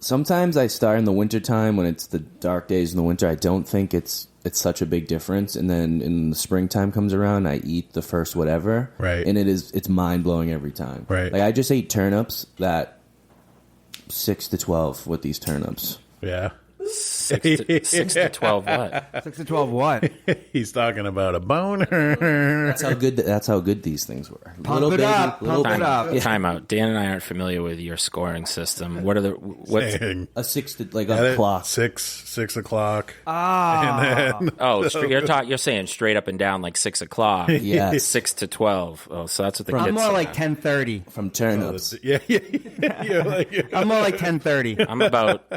Sometimes I start in the wintertime when it's the dark days in the winter. I don't think it's such a big difference. And then in the springtime comes around, I eat the first whatever. Right. And it's mind-blowing every time. Right. Like I just ate turnips that 6 to 12 with these turnips. Yeah. 6 to 12 what? 6 to 12 what? He's talking about a boner. That's how good these things were. Pump it up. Time out. Dan and I aren't familiar with your scoring system. What are what's a 6 to like a clock. 6 o'clock. Ah. You're saying straight up and down like 6 o'clock. Yeah. 6 to 12. Oh, so that's what the kids I'm more say. like 10:30. From turnips. Yeah. I'm more like 10:30. I'm about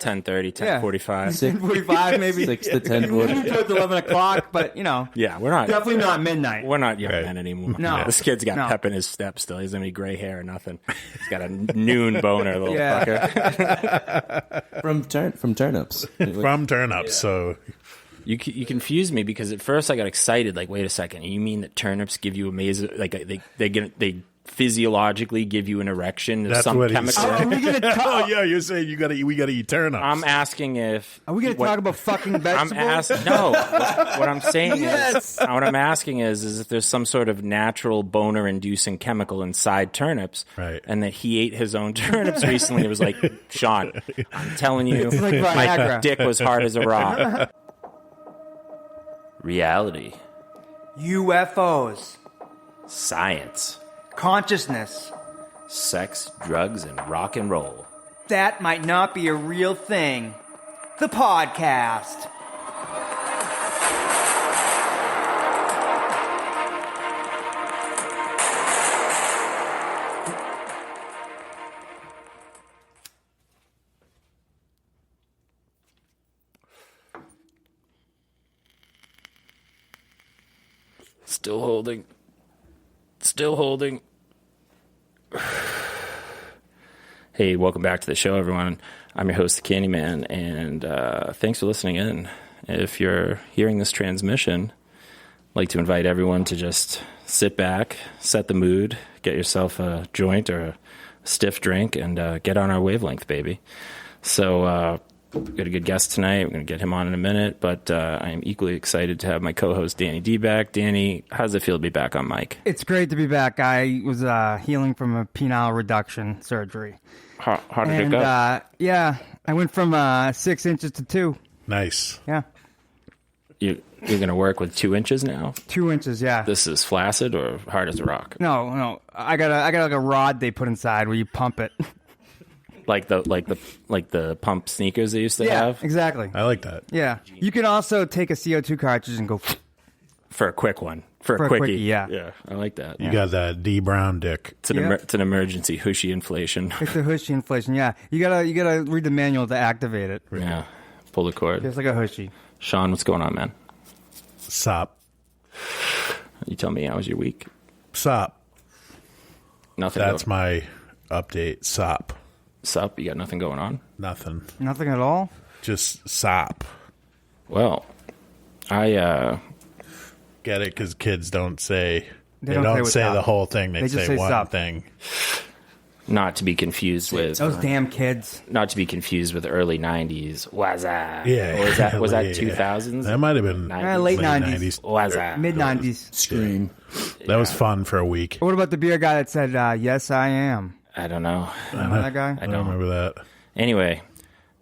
10:30, 10:45. 10:45 maybe. 6 to 10:40. Towards 11 o'clock, but Yeah, we're not definitely not midnight. We're not young men anymore. No. This kid's got pep in his step still. He doesn't have any gray hair or nothing. He's got a noon boner, little fucker. From turnips. From turnips, so... You confused me because at first I got excited. Like, wait a second, you mean that turnips give you amazing? Like they physiologically give you an erection? That's some what he chemical. said. Are we gonna talk? Oh yeah, you're saying we gotta eat turnips. I'm asking if Are we gonna talk about fucking vegetables? What I'm saying Yes. is, what I'm asking is if there's some sort of natural boner-inducing chemical inside turnips, Right. And that he ate his own turnips recently. It was like, Sean, I'm telling you, It's like my Viagra. dick was hard as a rock. Reality, UFOs, science, consciousness. sex, drugs, and rock and roll. That might not be a real thing. The podcast. Still holding. Still holding. Hey, welcome back to the show, everyone. I'm your host, the Candyman, and thanks for listening in. If you're hearing this transmission, I'd like to invite everyone to just sit back, set the mood, get yourself a joint or a stiff drink, and get on our wavelength, baby. So, we've got a good guest tonight. We're going to get him on in a minute, but I am equally excited to have my co-host, Danny D, back. Danny, how does it feel to be back on mic? It's great to be back. I was healing from a penile reduction surgery. How did it go? Yeah, I went from 6 inches to 2. Nice. Yeah, You're going to work with 2 inches now? 2 inches. Yeah. This is flaccid or hard as a rock? No. I got like a rod they put inside where you pump it. Like the pump sneakers they used to have? Exactly. I like that. Yeah. You can also take a CO2 cartridge and go For a quick one. For a a quickie. quickie, yeah. Yeah, I like that. You got that D Brown dick. It's an emergency hushy inflation. It's a hushy inflation. Yeah. You gotta read the manual to activate it. Yeah. Pull the cord. Just like a hushy. Sean, what's going on, man? Sop. You tell me, how was your week? Sop. Nothing. That's my update. Sop. Sup? You got nothing going on? Nothing. Nothing at all? Just sop. Well, I Get it? Because kids don't say... They don't don't say say what's the up. whole thing. They just say say one sop. thing. not to be confused with Those damn kids. not to be confused with early 90s. Waza. Yeah. Or was that Yeah. 2000s? That might have been 90s. Late 90s. Waza. Mid-90s. Scream. That was fun for a week. What about the beer guy that said, yes, I am? I don't know. Remember that guy? I don't remember that. Anyway,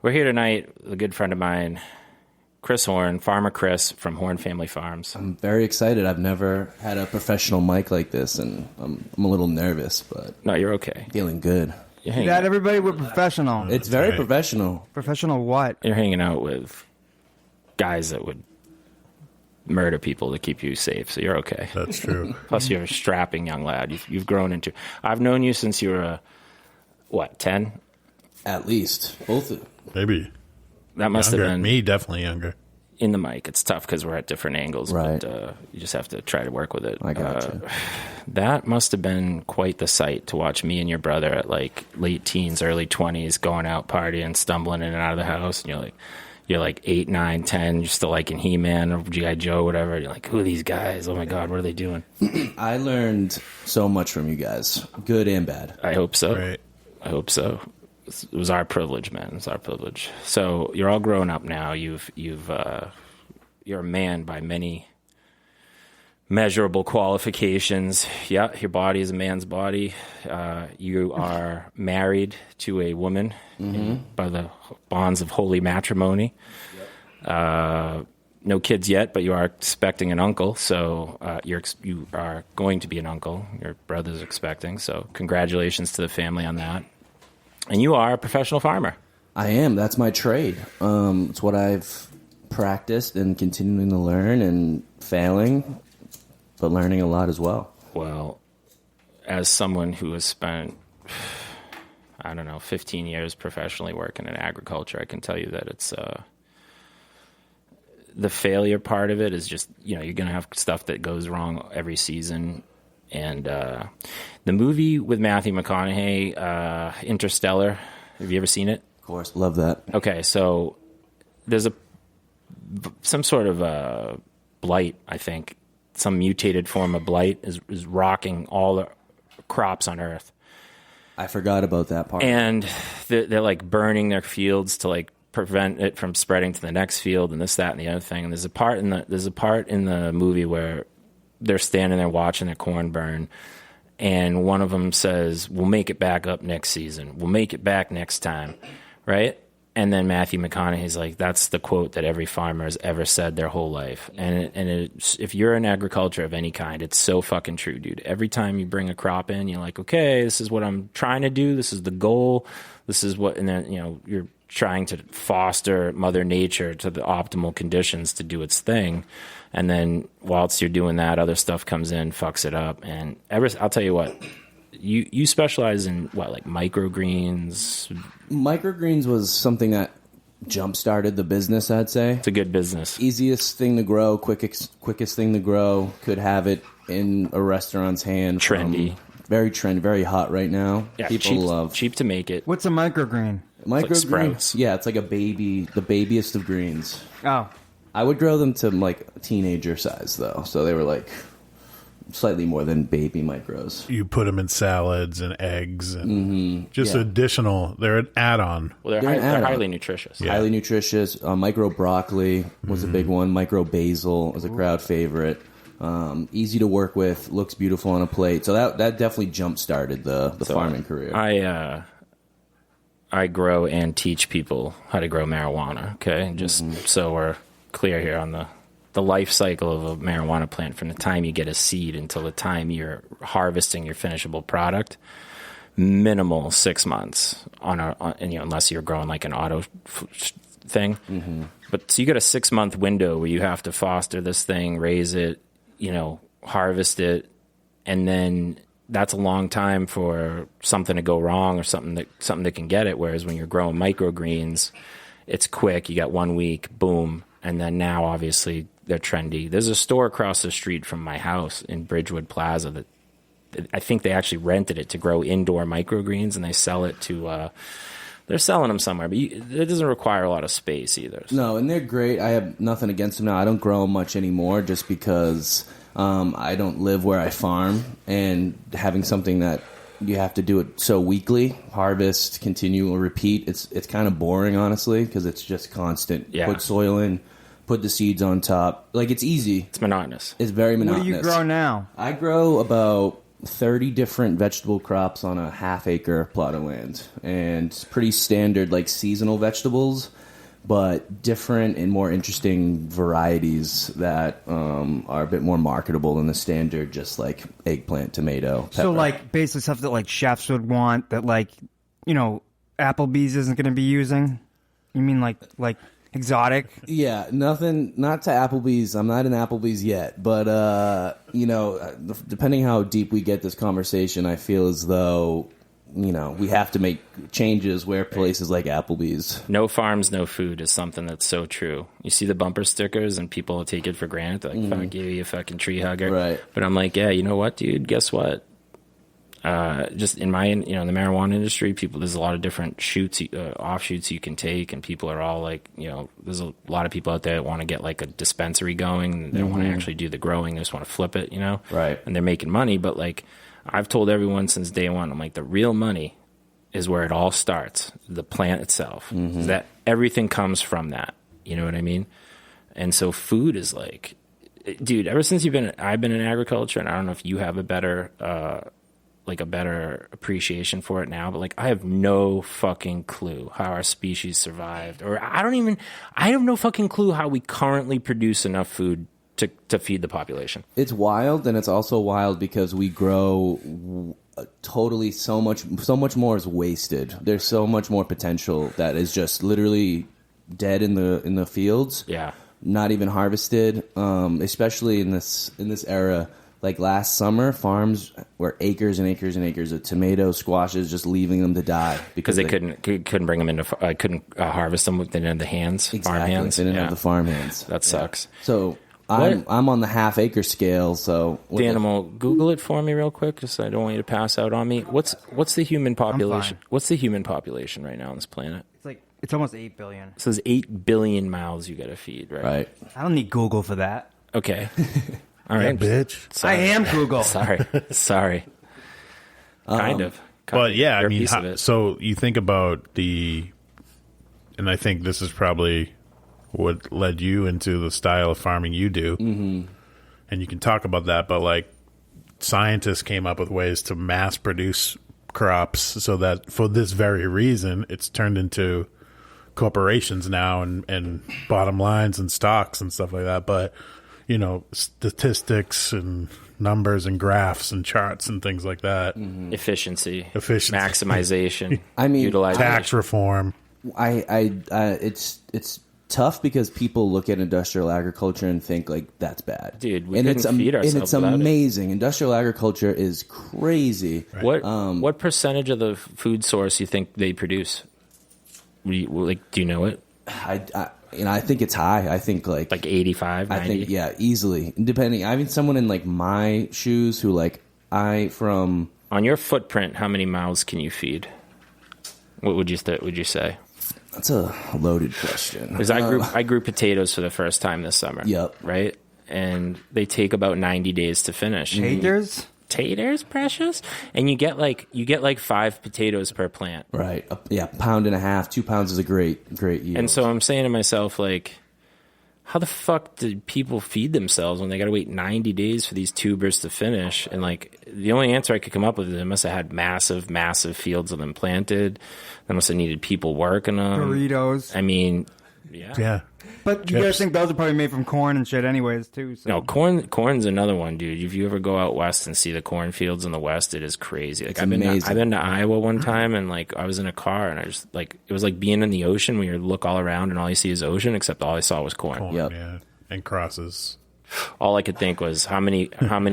we're here tonight with a good friend of mine, Chris Horne, Farmer Chris from Horne Family Farms. I'm very excited. I've never had a professional mic like this, and I'm a little nervous, but No, you're okay. feeling good. You're hanging, That everybody, we're professional. It's very right. professional. Professional what? you're hanging out with guys that would murder people to keep you safe, so you're okay. That's true. Plus, you're a strapping young lad. You've grown into... I've known you since you were, 10? At least. Both of Maybe. That must Younger. have been... Me, definitely younger. In the mic, it's tough because we're at different angles, Right. but you just have to try to work with it. I gotcha. That must have been quite the sight to watch me and your brother at like late teens, early 20s, going out partying, stumbling in and out of the house, and you're like 8, 9, 10, you're still like in He-Man or G.I. Joe, whatever. You're like, who are these guys? Oh my God, what are they doing? I learned so much from you guys, good and bad. I hope so. Right. I hope so. it was our privilege, man. It's our privilege. So you're all grown up now. You're a man by many measurable qualifications. Yeah, your body is a man's body. You are married to a woman by the bonds of holy matrimony. No kids yet, but you are expecting an uncle. So you are going to be an uncle. Your brother's expecting. So congratulations to the family on that. And you are a professional farmer. I am. That's my trade. It's what I've practiced and continuing to learn and failing, but learning a lot as well. Well, as someone who has spent, 15 years professionally working in agriculture, I can tell you that it's the failure part of it is just, you're going to have stuff that goes wrong every season. And the movie with Matthew McConaughey, Interstellar, have you ever seen it? Of course, love that. Okay, so there's some sort of blight, I think. Some mutated form of blight is rocking all the crops on Earth. I forgot about that part. And they're like burning their fields to like prevent it from spreading to the next field and this, that, and the other thing. And there's a part in the movie where they're standing there watching their corn burn, and one of them says, "We'll make it back up next season. We'll make it back next time," right? And then Matthew McConaughey's like, that's the quote that every farmer has ever said their whole life. If you're in agriculture of any kind, it's so fucking true, dude. Every time you bring a crop in, you're like, okay, this is what I'm trying to do. This is the goal. This is what, and then, you're trying to foster Mother Nature to the optimal conditions to do its thing. And then whilst you're doing that, other stuff comes in, fucks it up. And I'll tell you what, you specialize in what, like microgreens? Microgreens was something that jump-started the business, I'd say. It's a good business. Easiest thing to grow, quickest thing to grow. Could have it in a restaurant's hand. Trendy. Very trendy, very hot right now. Yeah, People love. Cheap to make it. What's a microgreen? Microgreens, yeah, it's like the babyest of greens. Oh. I would grow them to like teenager size though, so they were like slightly more than baby micros. You put them in salads and eggs and additional. They're an add-on. Well, they're highly nutritious. Yeah. Highly nutritious. Micro broccoli was a big one. Micro basil was a crowd favorite. Easy to work with, looks beautiful on a plate. So that definitely jump-started the farming career. I grow and teach people how to grow marijuana, okay? Just so we're clear here on the life cycle of a marijuana plant from the time you get a seed until the time you're harvesting your finishable product. Minimal 6 months unless you're growing like an auto thing. But so you got a 6 month window where you have to foster this thing, raise it, harvest it, and then that's a long time for something to go wrong or something that can get it. Whereas when you're growing microgreens, it's quick. You got 1 week, boom. And then now obviously they're trendy. There's a store across the street from my house in Bridgewood Plaza that I think they actually rented it to grow indoor microgreens, and they sell it to, they're selling them somewhere, but it doesn't require a lot of space either. So. No, and they're great. I have nothing against them now. I don't grow them much anymore just because I don't live where I farm, and having something that you have to do it so weekly, harvest, continue, repeat, it's kind of boring, honestly, because it's just constant. Yeah. Put soil in, put the seeds on top. Like, it's easy. It's monotonous. It's very monotonous. What do you grow now? I grow about 30 different vegetable crops on a half-acre plot of land, and pretty standard, like, seasonal vegetables, but different and more interesting varieties that are a bit more marketable than the standard, just like eggplant, tomato, pepper. So, like, basic stuff that, like, chefs would want that, like, Applebee's isn't going to be using? You mean, like exotic? Yeah, nothing, not to Applebee's. I'm not in Applebee's yet, but, depending how deep we get this conversation, I feel as though, we have to make changes where places like Applebee's. No farms, no food is something that's so true. You see the bumper stickers and people take it for granted. They're like, fuck you fucking tree hugger. Right. But I'm like, yeah, you know what, dude? Guess what? Just in my, the marijuana industry, there's a lot of different offshoots you can take, and people are all like, there's a lot of people out there that want to get like a dispensary going. They don't want to actually do the growing. They just want to flip it, Right. And they're making money. But like, I've told everyone since day one, I'm like, the real money is where it all starts. The plant itself. That everything comes from that. You know what I mean? And so food is like, dude, ever since I've been in agriculture, and I don't know if you have a better appreciation for it now, but like I have no fucking clue how our species survived, or I have no fucking clue how we currently produce enough food to feed the population. It's wild, and it's also wild because we grow totally so much more is wasted. There's so much more potential that is just literally dead in the fields. Yeah. Not even harvested, especially in this era. Like last summer, farms were acres and acres and acres of tomatoes, squashes, just leaving them to die because they couldn't bring them into couldn't harvest them. They didn't have the hands, exactly. farm hands. They didn't have the farm hands. That sucks. So I'm on the half-acre scale. So Danimal, Google it for me real quick, just I don't want you to pass out on me. What's the human population? What's the human population right now on this planet? It's almost 8 billion. So there's 8 billion mouths you got to feed, right? Right. I don't need Google for that. Okay. All right, bitch. Sorry. I am Google. Sorry. Kind of. But yeah, I You're a mean, piece of it. so you think about and I think this is probably what led you into the style of farming you do. Mm-hmm. And you can talk about that, but like scientists came up with ways to mass produce crops so that for this very reason, it's turned into corporations now and bottom lines and stocks and stuff like that. But, you know, statistics and numbers and graphs and charts and things like that. Mm-hmm. Efficiency. Maximization. I mean, utilization. Tax reform. It's tough because people look at industrial agriculture and think like that's bad. Dude, we couldn't feed ourselves and it's without amazing. Industrial agriculture is crazy. Right. What percentage of the food source you think they produce? Do you know it? I think it's high. I think like 85, 90? I think easily. Depending, I mean, someone in like my shoes who on your footprint, how many mouths can you feed? What would you say? That's a loaded question. Because I grew potatoes for the first time this summer. Yep. Right, and they take about 90 days to finish. Taters, precious, and you get like 5 potatoes per plant. Right. Yeah, pound and a half, 2 pounds is a great yield. And so I'm saying to myself, like, how the fuck did people feed themselves when they got to wait 90 days for these tubers to finish? And like, the only answer I could come up with is they must have had massive, massive fields of them planted. They must have needed people working them. Burritos. I mean, yeah. But you guys think those are probably made from corn and shit anyways, too. So. No, corn's another one, dude. If you ever go out west and see the cornfields in the west, it is crazy. Like, I've been to Iowa one time, and like I was in a car, and I just like it was like being in the ocean when you look all around and all you see is ocean, except all I saw was corn. Yep. Yeah, and crosses. All I could think was how many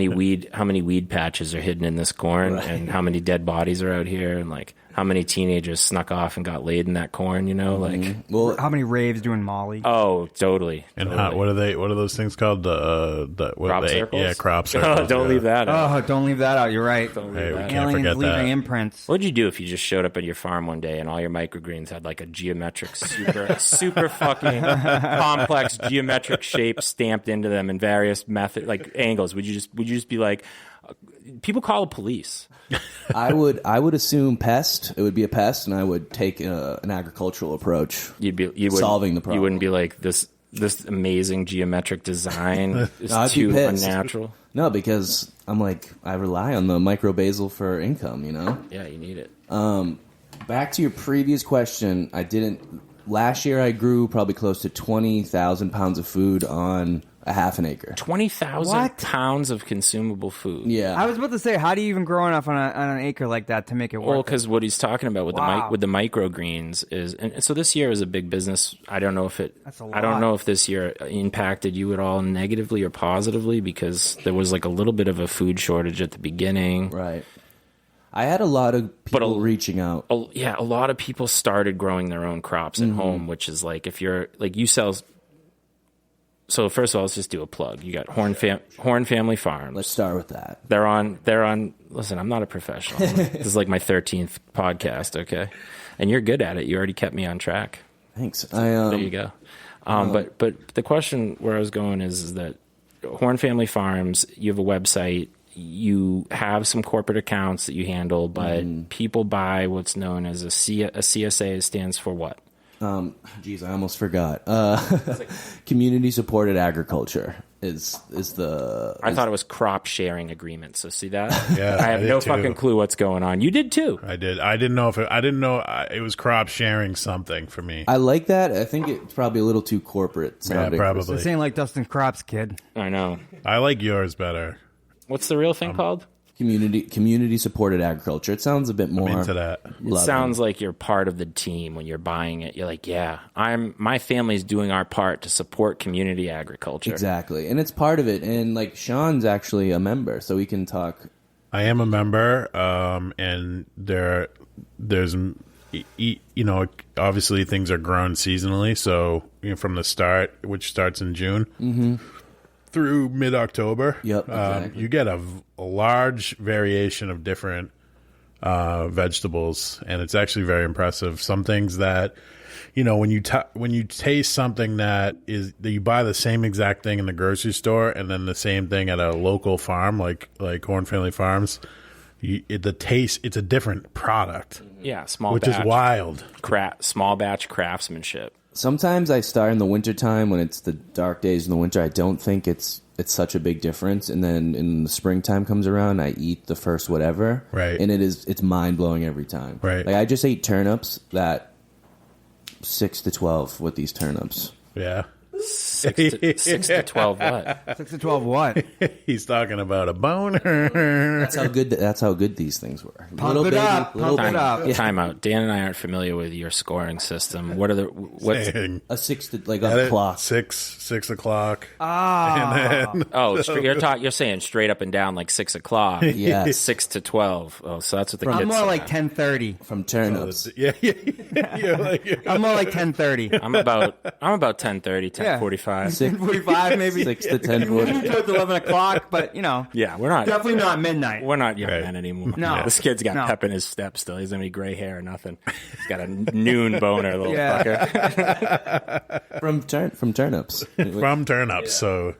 weed patches are hidden in this corn, right. And how many dead bodies are out here, and like how many teenagers snuck off and got laid in that corn, you know? Like, well, how many raves doing Molly? Oh, totally. And what are those things called? Crop circles? Yeah, crop circles. Don't leave that out. Oh, don't leave that out. You're right. Don't leave Hey, that we out. can't forget leaving that. imprints. What'd you do if you just showed up at your farm one day and all your microgreens had like a geometric, super fucking complex geometric shape stamped into them in various like angles? Would you just be like, people call the police? I would assume pest. It would be a pest, and I would take an agricultural approach. You solving the problem. You wouldn't be like this amazing geometric design is too unnatural. No, because I'm like, I rely on the microbasil for income. You know. Yeah, you need it. Back to your previous question, last year I grew probably close to 20,000 pounds of food on a half an acre. 20,000 pounds of consumable food. Yeah. I was about to say, how do you even grow enough on an acre like that to make it work? Well, because what he's talking about with the microgreens is, and so this year is a big business. I don't know if this year impacted you at all negatively or positively, because there was like a little bit of a food shortage at the beginning. Right. I had a lot of people reaching out. A lot of people started growing their own crops at home, which is like, if you're like, you sell. So first of all, let's just do a plug. You got Horne Family Farms. Let's start with that. They're on. Listen, I'm not a professional. This is like my 13th podcast. Okay, and you're good at it. You already kept me on track. Thanks. There you go. But the question where I was going is that Horne Family Farms, you have a website, you have some corporate accounts that you handle, but people buy what's known as a CSA. Stands for what? Geez, I almost forgot. Community supported agriculture is the. I thought it was crop sharing agreement. So see that? Yeah, I have did no too. fucking clue what's going on. You did too. I did. I didn't know if I didn't know it was crop sharing something for me. I like that. I think it's probably a little too corporate sounding. probably. This ain't like Dustin Crops, kid. I know. I like yours better. What's the real thing called? Community supported agriculture. It sounds a bit more Into that. It sounds like you're part of the team when you're buying it. You're like, yeah, my family's doing our part to support community agriculture. Exactly, and it's part of it. And like Sean's actually a member, so we can talk. I am a member, and there's obviously things are grown seasonally. So from the start, which starts in June. Through mid-October. Yep, exactly. You get a large variation of different vegetables, and it's actually very impressive. Some things that, when you taste something that you buy the same exact thing in the grocery store, and then the same thing at a local farm like Horne Family Farms, the taste, it's a different product. Yeah, small which batch. is wild. Small batch craftsmanship. Sometimes I start in the wintertime when it's the dark days in the winter. I don't think it's such a big difference, and then in the springtime comes around, I eat the first whatever, right? And it's mind blowing every time, right? Like I just ate turnips that 6 to 12 with these turnips. Yeah. 6 to 12 what? 6 to 12 what? He's talking about a boner. That's how good these things were. Pump it up. Time out. Dan and I aren't familiar with your scoring system. What are what's a 6 to like a clock? 6 o'clock. You're saying straight up and down like 6 o'clock. Yeah, 6 to 12. Oh, so that's what the kids. I'm more say. like 10:30 from turnips. Yeah. I'm more like 10:30. I'm about 10:30, 10:45. 10:45 maybe. 6 to 10:40. Towards 11 o'clock, but Yeah, we're not definitely not midnight. We're not young men anymore. No. This kid's got pep in his step still. He doesn't have any gray hair or nothing. He's got a noon boner, little fucker. From turnips. From turnips. So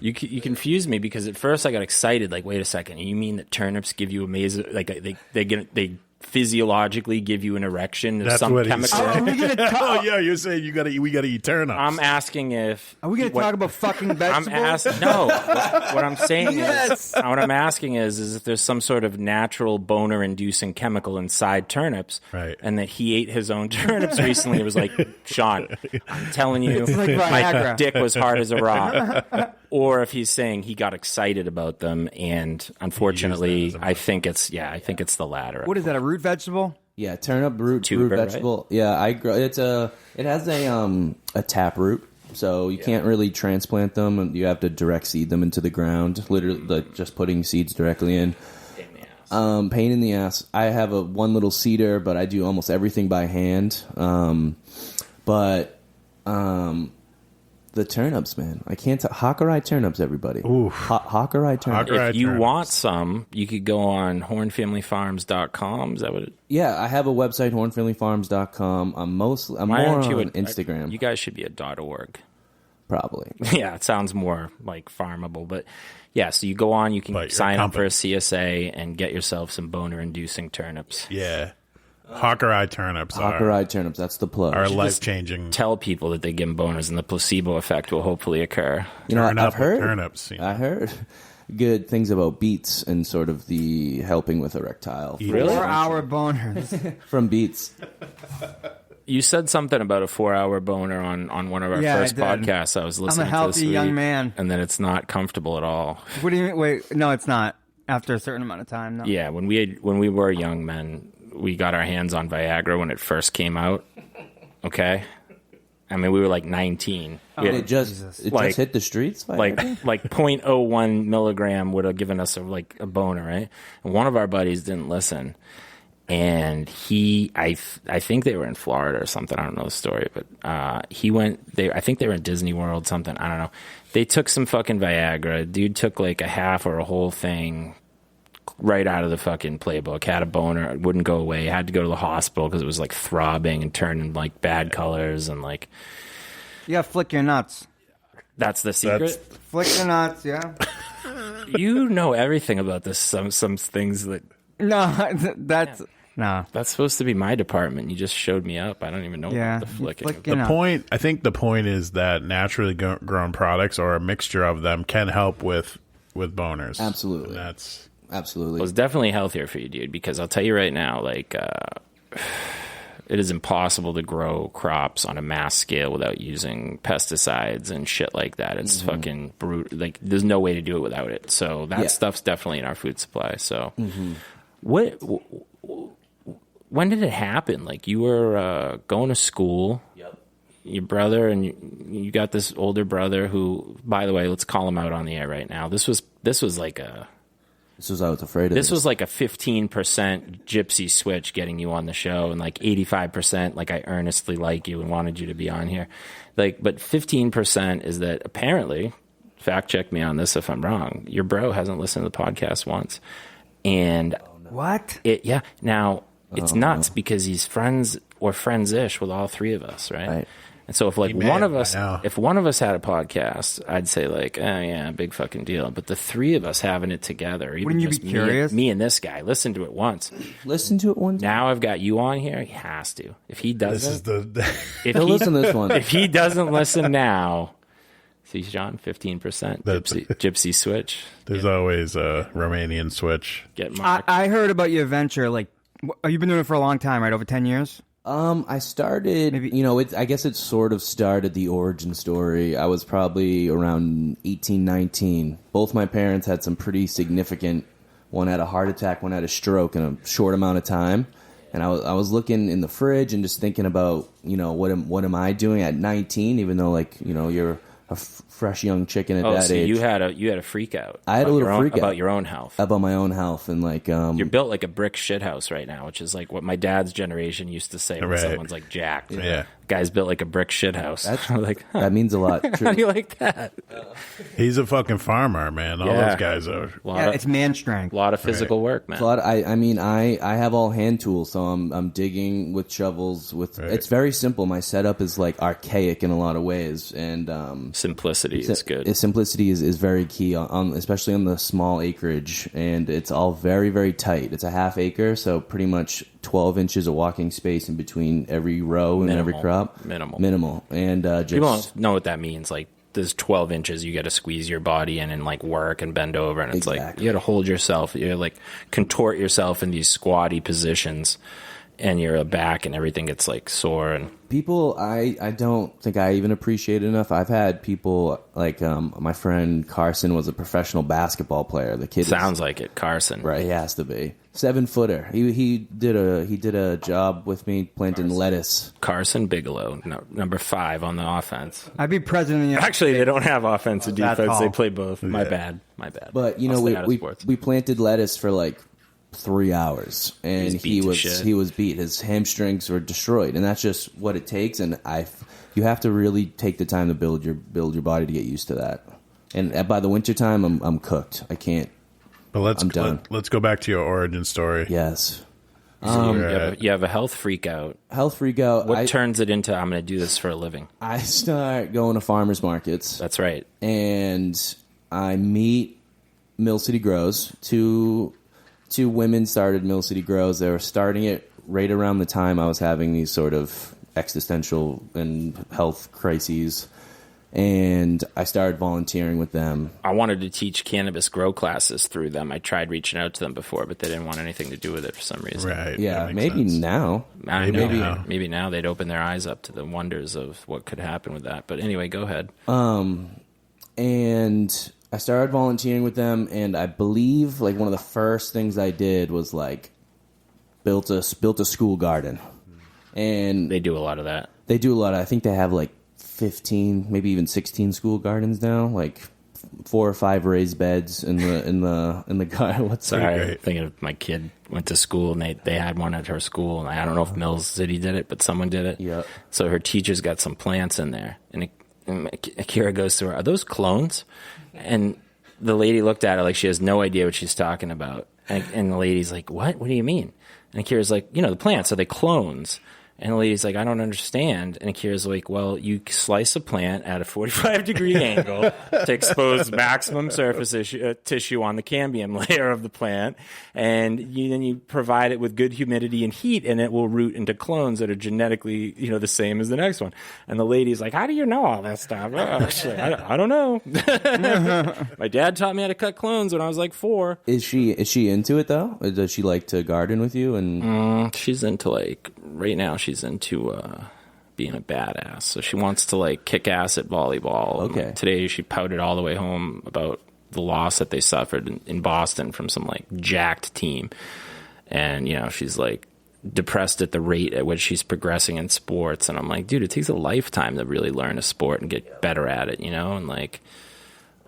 You confused me because at first I got excited. Like, wait a second, you mean that turnips give you amazing? Like they physiologically give you an erection? There's that's some what chemical. Are we gonna talk? you're saying we gotta eat turnips. I'm asking if Are we gonna talk about fucking vegetables? No. What I'm saying is, what I'm asking is if there's some sort of natural boner-inducing chemical inside turnips, right? And that he ate his own turnips recently. It was like, Sean, I'm telling you, It's like my Viagra. dick was hard as a rock. Or if he's saying he got excited about them, and unfortunately, I think it's the latter. What is that? A root vegetable? Yeah, turnip root Tuber, vegetable. Right? Yeah, I grow. It has a tap root, so you can't really transplant them, and you have to direct seed them into the ground. Literally, like just putting seeds directly in. Pain in the ass. I have one little seeder, but I do almost everything by hand. The turnips, man. I can't Hawkeye turnips, everybody. Ooh. Hawkeye turnips. If you want some, you could go on hornefamilyfarms.com. Is that what it is? Yeah, I have a website, hornefamilyfarms.com. I'm more on Instagram. You guys should be at .org. Probably. Yeah, it sounds more like farmable, but yeah, so you go on, you can sign up for a CSA and get yourself some boner-inducing turnips. Yeah. Hawkeye turnips. Turnips, that's the plug. Are life-changing. Tell people that they give them boners, and the placebo effect will hopefully occur. I've heard turnips. I heard good things about beets and sort of the helping with erectile. Really? 4-hour boners. From beets. You said something about a 4-hour boner on one of our first podcasts. I was listening I'm a healthy to this young week, man. and then it's not comfortable at all. What do you mean? Wait, no, it's not. After a certain amount of time, no. Yeah, when we were young men, we got our hands on Viagra when it first came out. Okay, I mean we were like 19. It just hit the streets. Viagra? Like 0.01 milligram would have given us a boner, right? And one of our buddies didn't listen, and I think they were in Florida or something. I don't know the story, but he went. I think they were in Disney World, something. I don't know. They took some fucking Viagra. Dude took like a half or a whole thing right out of the fucking playbook. Had a boner. It wouldn't go away. Had to go to the hospital because it was like throbbing and turning like bad colors and like. Yeah, flick your nuts. That's the secret. Flick your nuts. Yeah. You know everything about this. Some things that No, that's no. that's supposed to be my department. You just showed me up. I don't even know Yeah, about the flicking. you know. I think the point is that naturally grown products or a mixture of them can help with boners. Absolutely. And that's Absolutely. Well, it's definitely healthier for you, dude, because I'll tell you right now, like, it is impossible to grow crops on a mass scale without using pesticides and shit like that. It's fucking brutal. Like, there's no way to do it without it. So that stuff's definitely in our food supply. So when did it happen? Like, you were going to school. Yep. Your brother and you got this older brother who, by the way, let's call him out on the air right now. This was like a... This was I was afraid of. This was like a 15% gypsy switch getting you on the show, and like 85% like I earnestly like you and wanted you to be on here. Like, but 15% is that apparently, fact check me on this if I'm wrong, your bro hasn't listened to the podcast once. And What? now it's nuts because he's friends or friends-ish with all three of us, right? And so if like one of us had a podcast, I'd say like, oh yeah, big fucking deal. But the three of us having it together, even Wouldn't you just be curious? me and this guy, listen to it once. Listen to it one time. Now I've got you on here. He has to. If he doesn't, if He'll he, listen to this one. if he doesn't listen now, see John, 15% gypsy switch. there's always a Romanian switch. Get marked. I heard about your venture. Like, you've been doing it for a long time, right? Over 10 years. I started, I guess it sort of started the origin story. I was probably around 18, 19. Both my parents had some pretty significant, one had a heart attack, one had a stroke in a short amount of time. And I was looking in the fridge and just thinking about, what am I doing at 19, even though you're a fresh young chicken at that age. You had a freak out. I had a little freak out about your own health. About my own health and you're built like a brick shit house right now, which is like what my dad's generation used to say when someone's like jacked. Yeah. Guy's built like a brick shit house. Like, that means a lot. how do you like that? He's a fucking farmer, man. All those guys are. It's man strength. A lot of physical work, man. A lot. I have all hand tools, so I'm digging with shovels. It's very simple. My setup is like archaic in a lot of ways, and simplicity is good. Simplicity is very key, especially on the small acreage, and it's all very, very tight. It's a half acre, so pretty much 12 inches of walking space in between every row and every crop. Minimal. And people don't know what that means. Like, there's 12 inches you got to squeeze your body in and like work and bend over, and it's like you got to hold yourself. You like contort yourself in these squatty positions, and your back and everything gets like sore. And people, I don't think I even appreciate it enough. I've had people like my friend Carson was a professional basketball player. The kid sounds like it, Carson. Right, he has to be 7-footer. He did a job with me planting lettuce. Carson Bigelow, number 5 on the offense. I'd be president of the Actually, they don't have offense and defense. They play both. My bad. But we planted lettuce for like 3 hours, and he was beat. His hamstrings were destroyed, and that's just what it takes. And you have to really take the time to build your body to get used to that. And by the wintertime, I'm cooked. I can't. But I'm done. Let's go back to your origin story. Yes. So you have a health freak out. What turns it into, I'm going to do this for a living? I start going to farmers markets. That's right. And I meet Mill City Grows. Two women started Mill City Grows. They were starting it right around the time I was having these sort of existential and health crises. And I started volunteering with them. I wanted to teach cannabis grow classes through them. I tried reaching out to them before, but they didn't want anything to do with it for some reason. Right. Yeah, maybe now. Maybe now they'd open their eyes up to the wonders of what could happen with that. But anyway, go ahead. And I started volunteering with them, and I believe like one of the first things I did was like built a school garden. And they do a lot of that. They do a lot. I think they have like 15, maybe even 16 school gardens now, like 4 or 5 raised beds in the garden. Sorry, I'm thinking of my kid went to school and they had one at her school, and I don't know if Mills City did it, but someone did it. Yeah. So her teacher's got some plants in there, and Akira goes to her, "Are those clones?" And the lady looked at her like she has no idea what she's talking about, and the lady's like, "What? What do you mean?" And Akira's like, "The plants, are they clones?" And the lady's like, I don't understand. And Akira's like, well, you slice a plant at a 45-degree angle to expose maximum surface tissue on the cambium layer of the plant. And then you provide it with good humidity and heat, and it will root into clones that are genetically, the same as the next one. And the lady's like, how do you know all that stuff? I don't know. My dad taught me how to cut clones when I was like 4. Is she into it, though? Or does she like to garden with you? And she's into, right now, she's into being a badass. So she wants to kick ass at volleyball. Okay. And today she pouted all the way home about the loss that they suffered in Boston from some jacked team. And, she's depressed at the rate at which she's progressing in sports. And I'm like, dude, it takes a lifetime to really learn a sport and get better at it, and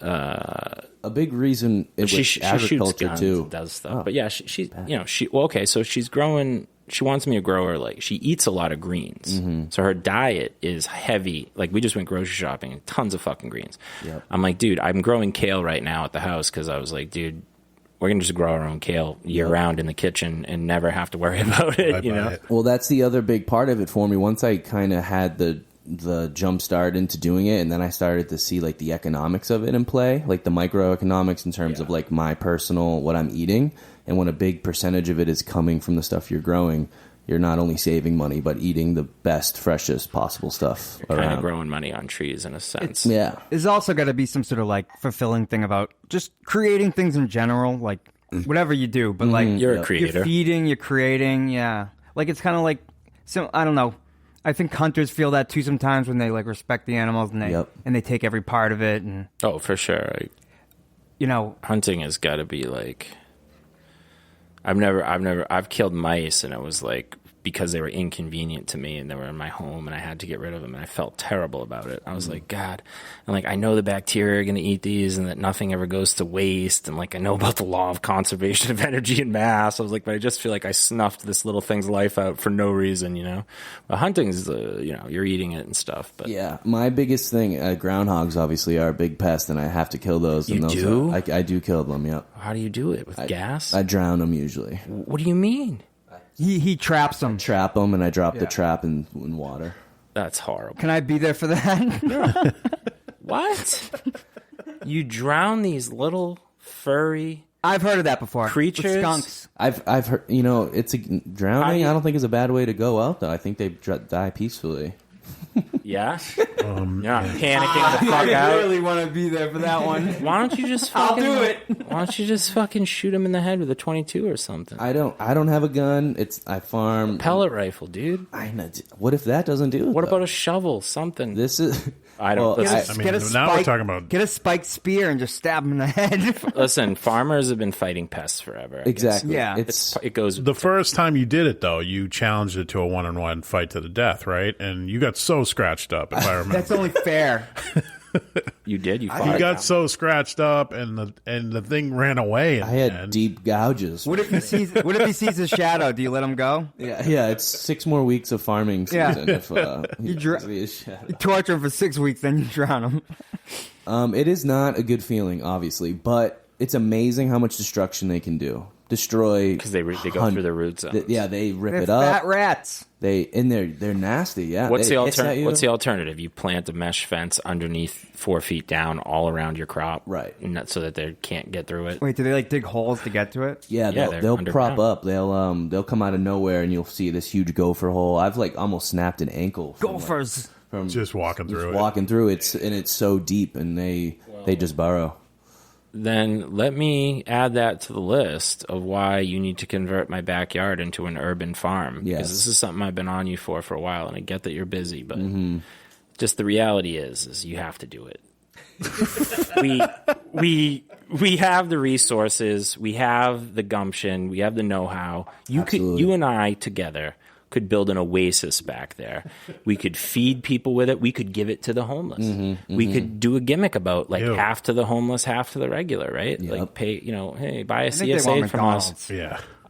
a big reason she shoots agriculture guns too. and does stuff. But yeah, so she's growing. She wants me to grow her, she eats a lot of greens. Mm-hmm. So her diet is heavy. We just went grocery shopping and tons of fucking greens. Yep. I'm like, dude, I'm growing kale right now at the house because I was like, dude, we're going to just grow our own kale year round in the kitchen and never have to worry about it, Well, that's the other big part of it for me. Once I kind of had the jump start into doing it, and then I started to see the economics of it in play, the microeconomics in terms of my personal, what I'm eating. And when a big percentage of it is coming from the stuff you're growing, you're not only saving money, but eating the best, freshest possible stuff around. Kind of growing money on trees in a sense. Yeah. There's also got to be some sort of fulfilling thing about just creating things in general, whatever you do. But You're a creator. You're feeding, you're creating, yeah. It's kind of so I don't know. I think hunters feel that too sometimes when they respect the animals and they take every part of it and. Oh, for sure. Hunting has got to be I've killed mice, and it was because they were inconvenient to me and they were in my home and I had to get rid of them, and I felt terrible about it. I was like, God, and I know the bacteria are going to eat these and that nothing ever goes to waste, and I know about the law of conservation of energy and mass. I was like, but I just feel like I snuffed this little thing's life out for no reason, But hunting's you're eating it and stuff. But yeah, my biggest thing, groundhogs obviously are a big pest, and I have to kill those. You and do? I do kill them. Yep. How do you do it? With gas? I drown them usually. What do you mean? He traps them. Trap them, and I drop the trap in water. That's horrible. Can I be there for that? What? You drown these little furry I've heard of that before. creatures? With skunks. I've heard, it's drowning. I don't think is a bad way to go out, though. I think they die peacefully. Yeah? You're not panicking the fuck I out? really want to be there for that one. Why don't you just I'll fucking... do it. Why don't you just fucking shoot him in the head with a 22 or something? I don't have a gun. I farm. Pellet rifle, dude. I know. What if that doesn't do it? What though? about a shovel? Something. This is. I don't... Well, listen, now we're talking about... Get a spiked spear and just stab him in the head. listen, farmers have been fighting pests forever. I guess. Exactly. Yeah. It goes... The first time you did it, though, you challenged it to a one-on-one fight to the death, right? And you got so scratched up, if I remember. That's only fair. You did? You fought You it got down. so scratched up, and the thing ran away. I had deep gouges. What if he sees his shadow? Do you let him go? Yeah. It's 6 more weeks of farming season. If he sees his shadow. You torture him for 6 weeks, then you drown him. It is not a good feeling, obviously, but it's amazing how much destruction they can do. Destroy Because they go through the root zones. they rip They're it up. fat rats. They're nasty. Yeah. What's They the hiss at you. What's the alternative? You plant a mesh fence underneath 4 feet down, all around your crop, Right. So that they can't get through it. Wait, do they dig holes to get to it? Yeah, they're they'll underground. prop up. They'll come out of nowhere, and you'll see this huge gopher hole. I've almost snapped an ankle. Gophers. From Just walking through it. walking through it's so deep, and they just burrow. Then let me add that to the list of why you need to convert my backyard into an urban farm. Yes. Because this is something I've been on you for a while, and I get that you're busy, but just the reality is you have to do it. we have the resources, we have the gumption, we have the know-how. You and I together could build an oasis back there. We could feed people with it. We could give it to the homeless. We could do a gimmick about half to the homeless, half to the regular, right? Yep. Pay, hey, buy a I think they want CSA from us. McDonald's.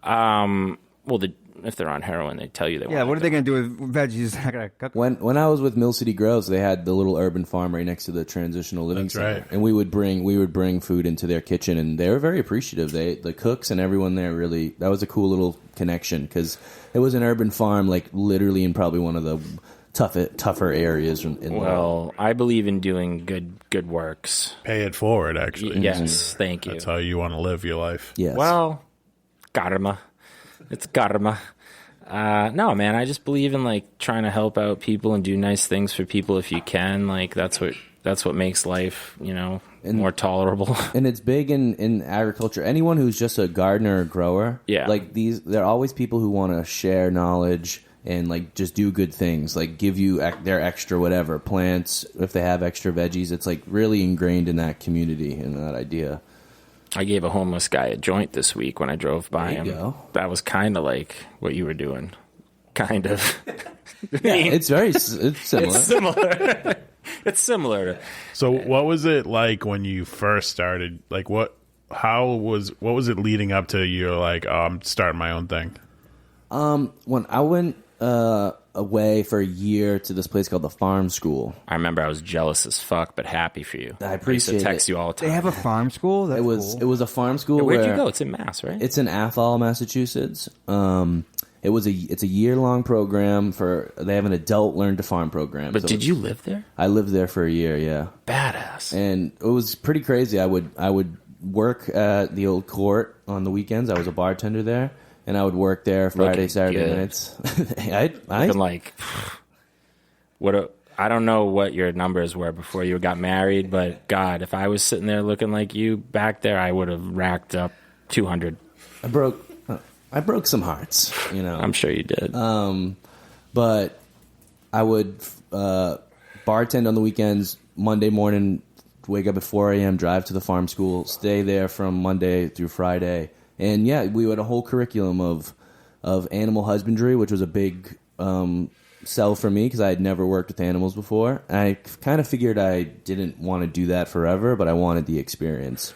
Yeah. Well, if they're on heroin, they tell you they want. Yeah, what are they going to do with veggies? Not gonna cook them. When I was with Mill City Grows, they had the little urban farm right next to the transitional living That's center, right. and we would bring food into their kitchen, and they were very appreciative. The cooks and everyone there really, that was a cool little connection because it was an urban farm, like literally in probably one of the tougher areas. Well, I believe in doing good works. Pay it forward, actually. Yes, thank you. That's how you want to live your life. Yes. Well, karma. It's karma. No, man, I just believe in like trying to help out people and do nice things for people if you can. Like that's what makes life, more tolerable. And it's big in agriculture. Anyone who's just a gardener or grower, like they're always people who want to share knowledge and like just do good things, like give you their extra whatever plants if they have extra veggies. It's like really ingrained in that community and that idea. I gave a homeless guy a joint this week when I drove by him. Go. That was kind of like what you were doing, kind of. Yeah, it's similar. It's similar. It's similar. So, what was it like when you first started? Like, what was it leading up to? You're like, oh, I'm starting my own thing. When I went away for a year to this place called the Farm School, I remember I was jealous as fuck, but happy for you. I appreciate used to text it. you all the time. They have a farm school? That's it was cool. a farm school. Where'd where you go? It's in Mass, right? It's in Athol, Massachusetts. It's a year-long program they have an adult learn to farm program. But did you live there? I lived there for a year, yeah. Badass. And it was pretty crazy. I would work at the old court on the weekends. I was a bartender there, and I would work there Friday, Saturday good. nights. I don't know what your numbers were before you got married, but God, if I was sitting there looking like you back there, I would have racked up 200. I broke some hearts, I'm sure you did. But I would bartend on the weekends. Monday morning, wake up at 4 a.m., drive to the farm school, stay there from Monday through Friday. And yeah, we had a whole curriculum of animal husbandry, which was a big sell for me because I had never worked with animals before. I kind of figured I didn't want to do that forever, but I wanted the experience.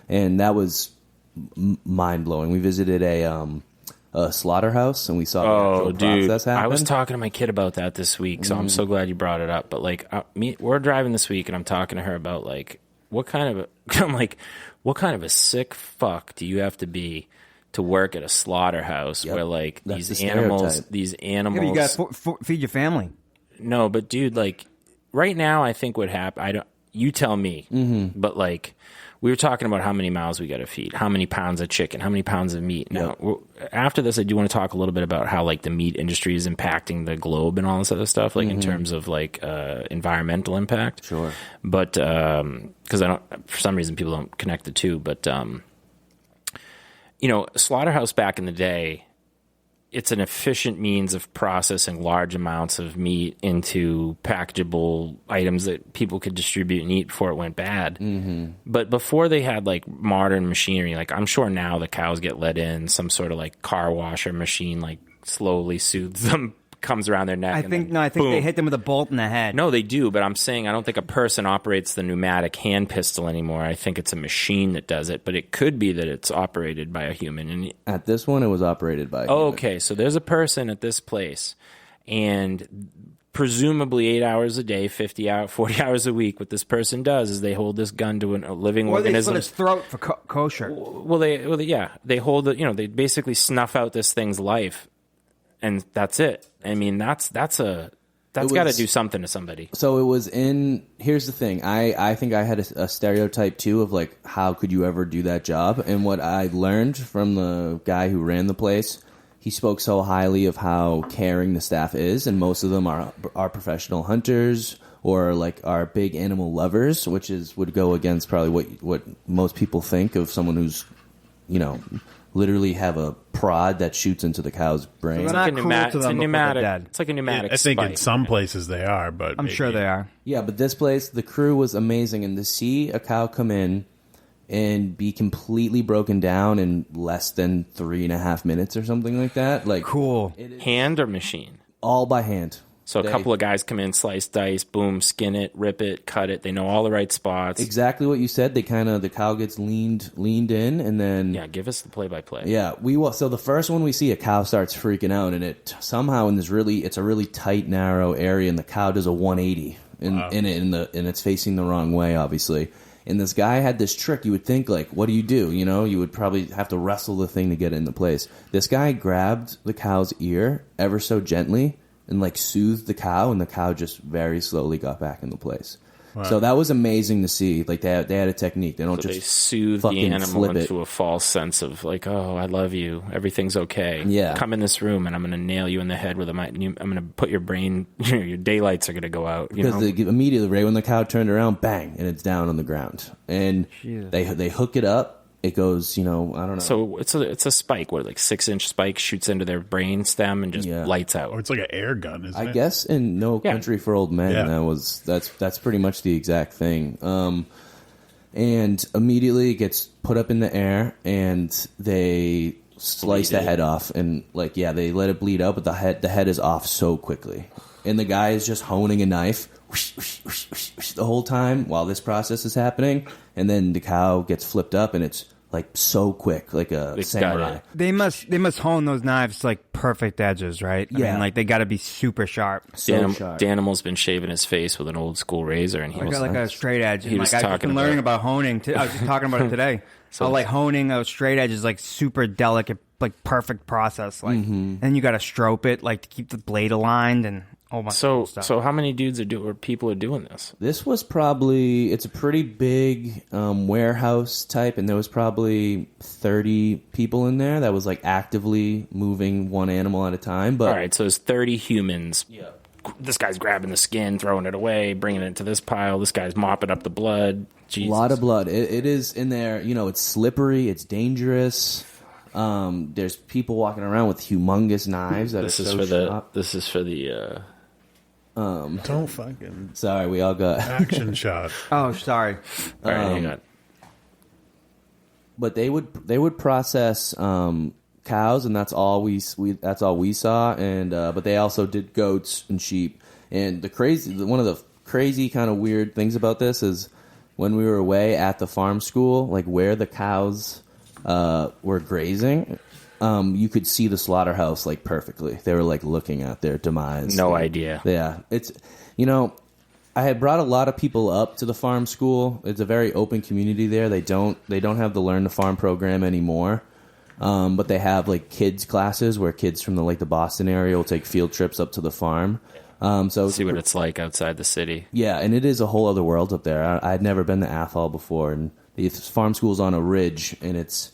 And that was mind-blowing. We visited a slaughterhouse, and we saw the actual process happen. I was talking to my kid about that this week, so I'm so glad you brought it up. But like, we're driving this week, and I'm talking to her about like what kind of a sick fuck do you have to be to work at a slaughterhouse where like these animals. Yeah, but you got to feed your family. No, but dude, like right now, I think what happened. You tell me, but like. We were talking about how many mouths we got to feed, how many pounds of chicken, how many pounds of meat. Now, after this, I do want to talk a little bit about how like the meat industry is impacting the globe and all this other stuff, like in terms of like environmental impact. Sure. But because for some reason, people don't connect the two. But slaughterhouse back in the day, it's an efficient means of processing large amounts of meat into packageable items that people could distribute and eat before it went bad. Mm-hmm. But before they had like modern machinery, like I'm sure now the cows get let in, some sort of like car washer machine like slowly soothes them, comes around their neck. I think they hit them with a bolt in the head. No, they do, but I'm saying I don't think a person operates the pneumatic hand pistol anymore. I think it's a machine that does it, but it could be that it's operated by a human. And at this one, it was operated by a human. Okay, so there's a person at this place, and presumably 8 hours a day, 40 hours a week, what this person does is they hold this gun to a living organism. Or they slit its throat for kosher. They hold it, they basically snuff out this thing's life. And that's it. I mean, that's got to do something to somebody. So it was here's the thing. I think I had a stereotype too of like, how could you ever do that job? And what I learned from the guy who ran the place, he spoke so highly of how caring the staff is. And most of them are professional hunters or like are big animal lovers, which would go against probably what most people think of someone who's, literally have a prod that shoots into the cow's brain. It's like a pneumatic. It's like a pneumatic. I think spike. in some places they are, but I'm sure they are. Yeah, but this place, the crew was amazing, and to see a cow come in and be completely broken down in less than 3.5 minutes or something like that, like cool. Hand or machine? All by hand. So a couple of guys come in, slice, dice, boom, skin it, rip it, cut it. They know all the right spots. Exactly what you said. The cow gets leaned in, and then give us the play-by-play. Yeah, so the first one we see, a cow starts freaking out, and it somehow it's a really tight, narrow area, and the cow does a 180 in it, and it's facing the wrong way, obviously. And this guy had this trick. You would think, like, what do? You would probably have to wrestle the thing to get it into place. This guy grabbed the cow's ear ever so gently and like soothed the cow, and the cow just very slowly got back into place. Wow. So that was amazing to see. Like they had a technique. They don't just they soothe the animal into a false sense of like, oh, I love you, everything's okay. Yeah, come in this room, and I'm going to nail you in the head with I'm going to put your brain. Your daylights are going to go out. Immediately, right when the cow turned around, bang, and it's down on the ground, and they hook it up. It goes, I don't know. So it's a spike, like 6-inch spike shoots into their brain stem and just lights out. Or it's like an air gun, isn't it? I guess in No Country for Old Men, that's pretty much the exact thing. And immediately it gets put up in the air, and they slice the head off, and they let it bleed out, but the head is off so quickly, and the guy is just honing a knife the whole time while this process is happening, and then the cow gets flipped up, and it's like so quick, like a samurai. They must hone those knives to like perfect edges, right? I mean, like they got to be super sharp. The animal's been shaving his face with an old school razor, and he was like a straight edge. He was I've been learning about honing. I was just talking about it today. So like honing a straight edge is like super delicate, like perfect process. Like, and you got to strobe it like to keep the blade aligned and. So how many dudes or people are doing this? This was it's a pretty big warehouse type, and there was probably 30 people in there that was like actively moving one animal at a time. But all right, so there's 30 humans. Yeah. This guy's grabbing the skin, throwing it away, bringing it into this pile. This guy's mopping up the blood. Jesus. A lot of blood. It is in there. It's slippery. It's dangerous. There's people walking around with humongous knives that This is for the. Don't fucking. Sorry, we all got action shot. Oh, sorry. All right, hang on. But they would process cows, and that's all we saw. And but they also did goats and sheep. And one of the crazy kind of weird things about this is when we were away at the farm school, like where the cows were grazing. You could see the slaughterhouse like perfectly. They were like looking at their demise. No idea. Yeah, it's I had brought a lot of people up to the farm school. It's a very open community there. They don't have the Learn to Farm program anymore, but they have like kids classes where kids from the Boston area will take field trips up to the farm. So see what it's like outside the city. Yeah, and it is a whole other world up there. I had never been to Athol before, and the farm school's on a ridge, and it's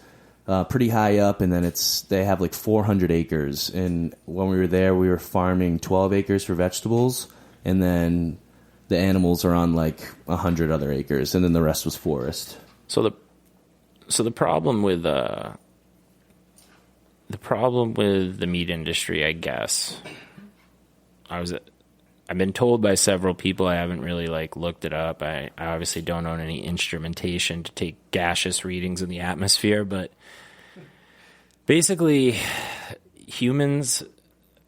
pretty high up, and then they have like 400 acres. And when we were there, we were farming 12 acres for vegetables, and then the animals are on like 100 other acres, and then the rest was forest. So the problem with the meat industry, I guess, I've been told by several people. I haven't really looked it up. I obviously don't own any instrumentation to take gaseous readings in the atmosphere, but basically humans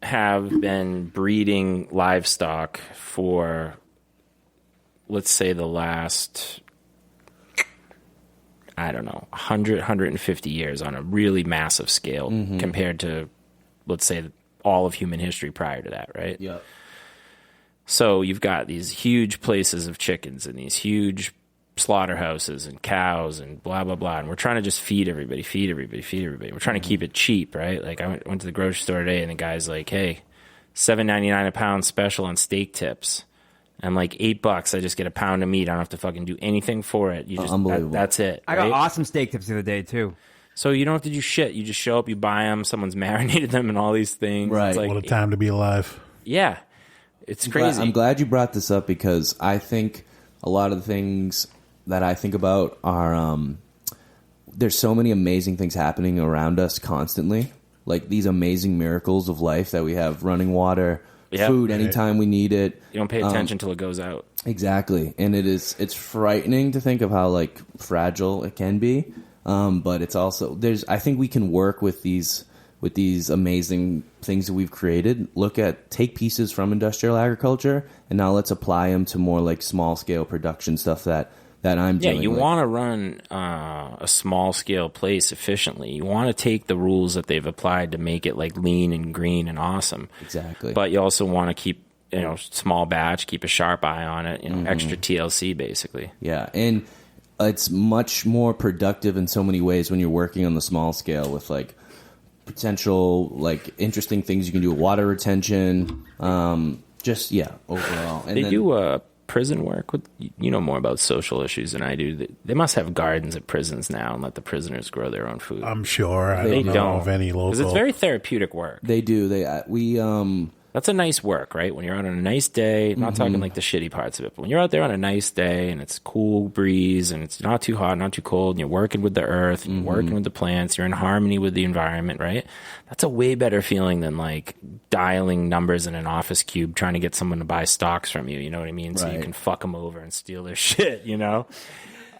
have been breeding livestock for, let's say, the last, 100, 150 years on a really massive scale compared to, let's say, all of human history prior to that, right? Yeah. So you've got these huge places of chickens and these huge slaughterhouses and cows and blah, blah, blah. And we're trying to just feed everybody. We're trying to keep it cheap, right? Like I went to the grocery store today and the guy's like, hey, $7.99 a pound special on steak tips. And like $8, I just get a pound of meat. I don't have to fucking do anything for it. You just unbelievable. That's it. I got awesome steak tips the other day too. So you don't have to do shit. You just show up, you buy them, someone's marinated them and all these things. Right. It's like, what a time to be alive. Yeah. It's crazy. I'm glad you brought this up because I think a lot of the things that I think about are there's so many amazing things happening around us constantly. Like these amazing miracles of life that we have: running water, food anytime we need it. You don't pay attention till it goes out. Exactly. And it's frightening to think of how fragile it can be. But it's also I think we can work with these with these amazing things that we've created, take pieces from industrial agriculture, and now let's apply them to more like small scale production stuff that I'm doing. Yeah, you want to run a small scale place efficiently. You want to take the rules that they've applied to make it like lean and green and awesome. Exactly. But you also want to keep, small batch, keep a sharp eye on it, extra TLC basically. Yeah, and it's much more productive in so many ways when you're working on the small scale with like potential like interesting things you can do with water retention. Overall. And they do prison work with, more about social issues than I do. They must have gardens at prisons now and let the prisoners grow their own food. I'm sure. I They don't know of any local. Because it's very therapeutic work. They do. That's a nice work, right? When you're out on a nice day, not talking like the shitty parts of it, but when you're out there on a nice day and it's cool breeze and it's not too hot, not too cold, and you're working with the earth, and you're working with the plants, you're in harmony with the environment, right? That's a way better feeling than like dialing numbers in an office cube trying to get someone to buy stocks from you, you know what I mean? So you can fuck them over and steal their shit,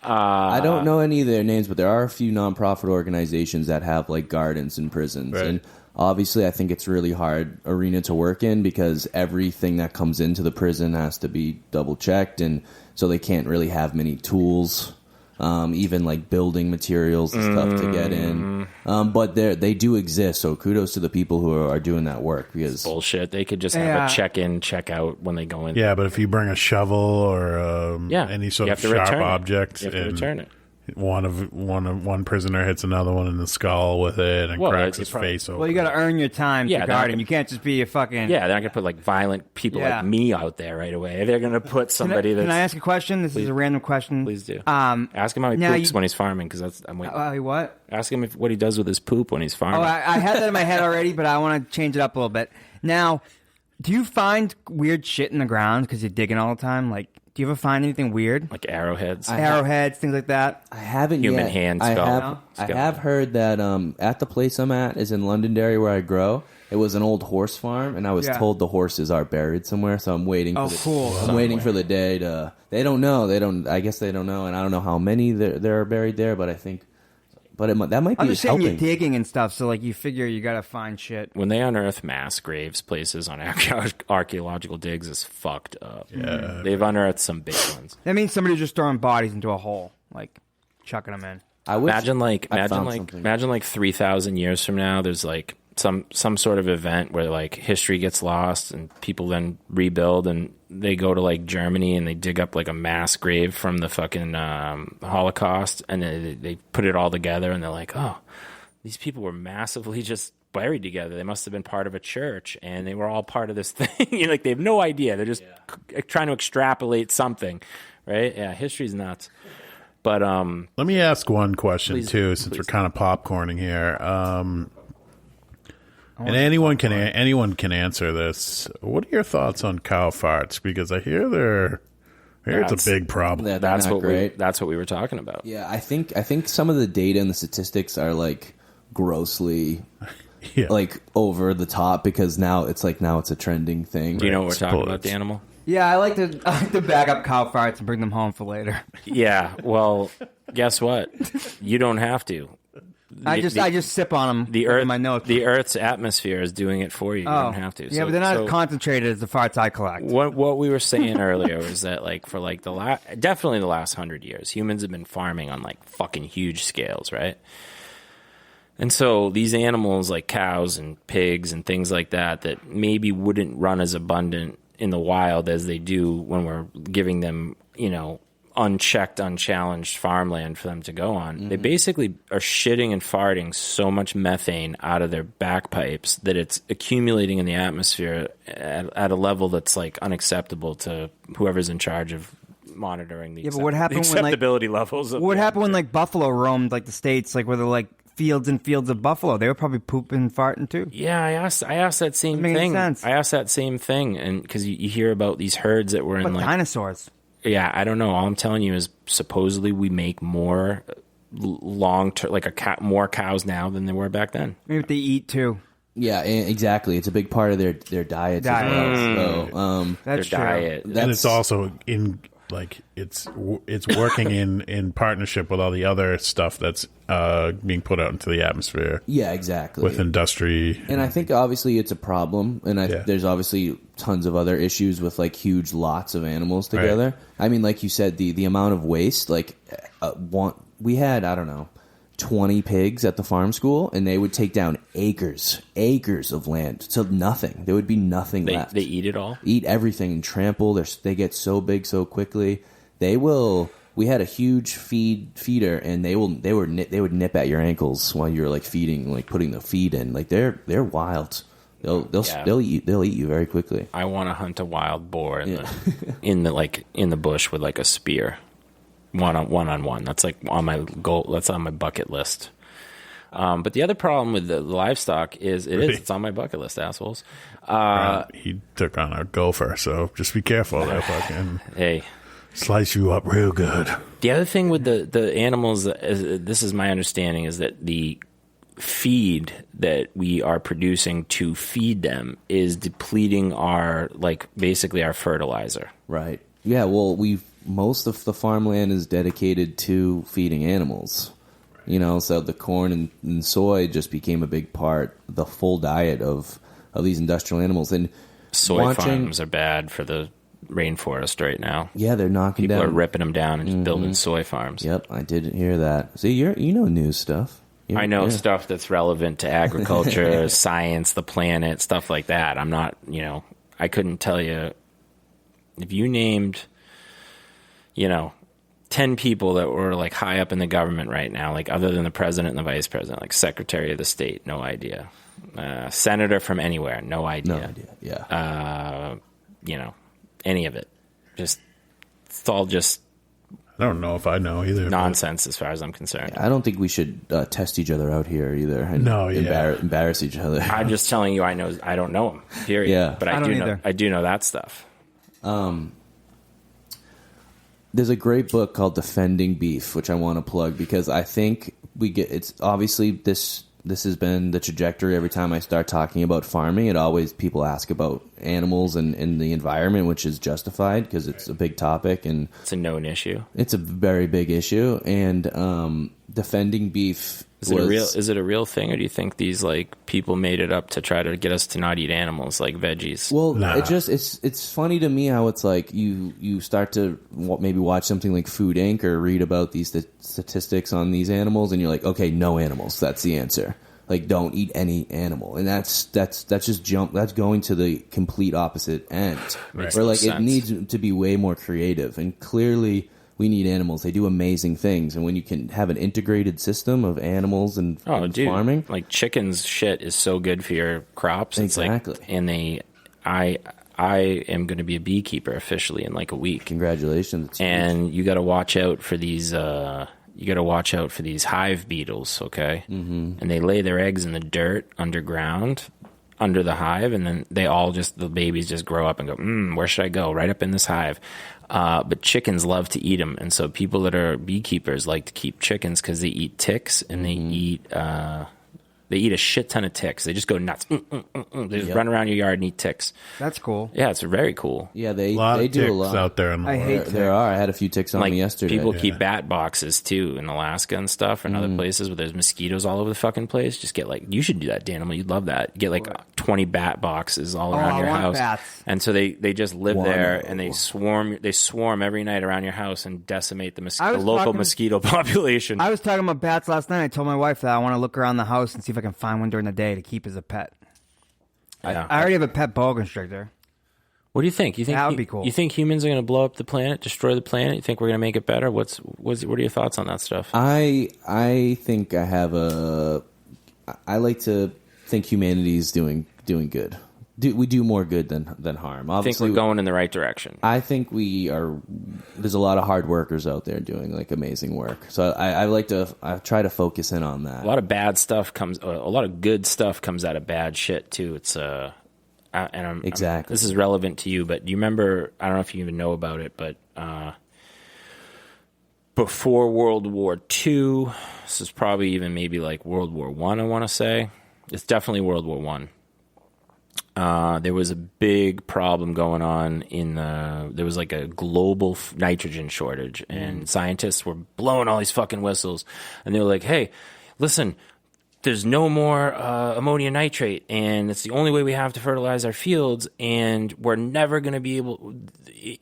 I don't know any of their names, but there are a few nonprofit organizations that have like gardens in prisons. Right. And obviously, I think it's really hard arena to work in because everything that comes into the prison has to be double checked, and so they can't really have many tools, even like building materials and stuff to get in. But they do exist, so kudos to the people who are doing that work because bullshit. They could just have a check in, check out when they go in. Yeah, but if you bring a shovel or any sort of sharp object, you have to return it. One prisoner hits another one in the skull with it and cracks his face open. Well, you got to earn your time to guard him. You can't just be a fucking... Yeah, they're not going to put like violent people like me out there right away. They're going to put somebody Can I ask a question? This is a random question. Please do. Ask him how he poops when he's farming, because I'm waiting. What? Ask him what he does with his poop when he's farming. Oh, I had that in my head already, but I want to change it up a little bit. Now, do you find weird shit in the ground because you're digging all the time? Like, do you ever find anything weird? Like arrowheads? Things like that? I haven't Human yet. hand I skull. have heard that at the place I'm at is in Londonderry where I grow. It was an old horse farm, and I was told the horses are buried somewhere. So I'm waiting. I'm waiting for the day to. They don't know. I guess they don't know, and I don't know how many there are buried there. But I think. But that might be I'm just saying helping. you're digging and stuff, so like you figure you got to find shit. When they unearth mass graves, places on archaeological digs is fucked up. Yeah. They've unearthed some big ones. That means somebody's just throwing bodies into a hole, like chucking them in. Imagine 3,000 years from now, there's like some sort of event where like history gets lost and people then rebuild, and they go to like Germany and they dig up like a mass grave from the fucking Holocaust, and they put it all together, and they're like, oh, these people were massively just buried together. They must have been part of a church, and they were all part of this thing. Like they have no idea. They're just trying to extrapolate something, right? Yeah, history's nuts. But let me ask one question too, since we're kind of popcorning here. And anyone can answer this. What are your thoughts on cow farts? Because I hear it's a big problem. That's what we were talking about. Yeah, I think some of the data and the statistics are like grossly like over the top, because now it's a trending thing. Do you know what we're talking about, the animal? Yeah, I like to bag up cow farts and bring them home for later. Yeah, well, guess what? You don't have to. I just sip on them. In my notes. The Earth's atmosphere is doing it for you. You don't have to. Yeah, but they're not concentrated as the farts I collect. What we were saying earlier was that like for like definitely the last 100 years, humans have been farming on like fucking huge scales, right? And so these animals like cows and pigs and things like that maybe wouldn't run as abundant in the wild as they do when we're giving them, unchecked, unchallenged farmland for them to go on. Mm-hmm. They basically are shitting and farting so much methane out of their backpipes that it's accumulating in the atmosphere at a level that's like unacceptable to whoever's in charge of monitoring the, but what happened acceptability levels. What happened when like buffalo roamed like the states, like where they're like fields and fields of buffalo? They were probably pooping and farting too. Yeah, I asked that same thing. Sense. I asked that same thing, and because you hear about these herds that were in like dinosaurs. Yeah, I don't know. All I'm telling you is supposedly we make more long-term, like more cows now than there were back then. Maybe they eat too. Yeah, exactly. It's a big part of their diets as well. So, that's their diet. And it's also in like it's working in partnership with all the other stuff that's being put out into the atmosphere. Yeah, exactly. With industry, and I think obviously it's a problem, and there's obviously tons of other issues with like huge lots of animals together. Right. I mean, like you said, the amount of waste. Like, we had, I don't know, 20 pigs at the farm school, and they would take down acres of land to nothing. There would be nothing left. They eat it all? Eat everything and trample. They get so big so quickly. They will. We had a huge feeder, and they would nip at your ankles while you're like feeding, like putting the feed in. Like they're wild. They'll eat you very quickly. I want to hunt a wild boar in the bush with like a spear. One on one. That's like on my goal. That's on my bucket list. But the other problem with the livestock is it's on my bucket list, assholes. He took on a gopher, so just be careful. That fucking hey, slice you up real good. The other thing with the animals, this is my understanding, is that the feed that we are producing to feed them is depleting basically our fertilizer. Right. Yeah. Well, most of the farmland is dedicated to feeding animals. You know, so the corn and soy just became a big part, the full diet of these industrial animals. And soy farms are bad for the rainforest right now. Yeah, they're knocking People down. are ripping them down and just building soy farms. Yep, I did hear that. See, you know news stuff. I know stuff that's relevant to agriculture, science, the planet, stuff like that. I'm not, I couldn't tell you if you named, 10 people that were like high up in the government right now, like other than the president and the vice president, like Secretary of the State, no idea. Senator from anywhere, no idea. No idea. Yeah. Any of it. It's all just I don't know if I know either. Nonsense as far as I'm concerned. I don't think we should test each other out here either. And embarrass each other. I'm just telling you, I don't know them. Period. Yeah. But I do know that stuff. There's a great book called Defending Beef, which I want to plug because I think it's obviously this has been the trajectory every time I start talking about farming. People ask about animals and the environment, which is justified because it's a big topic and it's a known issue. It's a very big issue, and Defending Beef. Is it a real thing, or do you think these like people made it up to try to get us to not eat animals like veggies? Well, it's funny to me how it's like you start to maybe watch something like Food Inc. or read about these statistics on these animals, and you're like, okay, no animals. That's the answer. Like, don't eat any animal, and that's going to the complete opposite end. Right. Where like Makes it needs to be way more creative, and clearly. We need animals. They do amazing things. And when you can have an integrated system of animals and farming. Like chickens shit is so good for your crops. Exactly. I am going to be a beekeeper officially in like a week. Congratulations. And you got to watch out for these hive beetles, okay? Mm-hmm. And they lay their eggs in the dirt underground under the hive, and then the babies just grow up and go, where should I go? Right up in this hive. But chickens love to eat them, and so people that are beekeepers like to keep chickens because they eat ticks and they eat a shit ton of ticks. They just go nuts. They just run around your yard and eat ticks. That's cool. Yeah, it's very cool. Yeah, they do ticks a lot out there. In the I hate there are. I had a few ticks on me yesterday. People keep bat boxes too in Alaska and stuff, and other places where there's mosquitoes all over the fucking place. Just get you should do that, Danimal. You'd love that. Get 20 bat boxes all around your house, bats. and so they just live there and they swarm every night around your house and decimate the local mosquito population. I was talking about bats last night. I told my wife that I want to look around the house and see if I can find one during the day to keep as a pet. Yeah. I already have a pet boa constrictor. What do you think? That would be cool. You think humans are going to blow up the planet, destroy the planet? You think we're going to make it better? What are your thoughts on that stuff? I think I like to think humanity's doing good. We do more good than harm. Obviously, I think we're going in the right direction. I think we are. There's a lot of hard workers out there doing amazing work. So I try to focus in on that. A lot of bad stuff a lot of good stuff comes out of bad shit too. It's exactly. This is relevant to you, but do you remember? I don't know if you even know about it, but before World War II, this is probably even maybe like World War I want to say. It's definitely World War I. there was a big problem going on there was like a global nitrogen shortage, and scientists were blowing all these fucking whistles, and they were like, hey, listen, there's no more ammonium nitrate, and it's the only way we have to fertilize our fields, and we're never going to be able.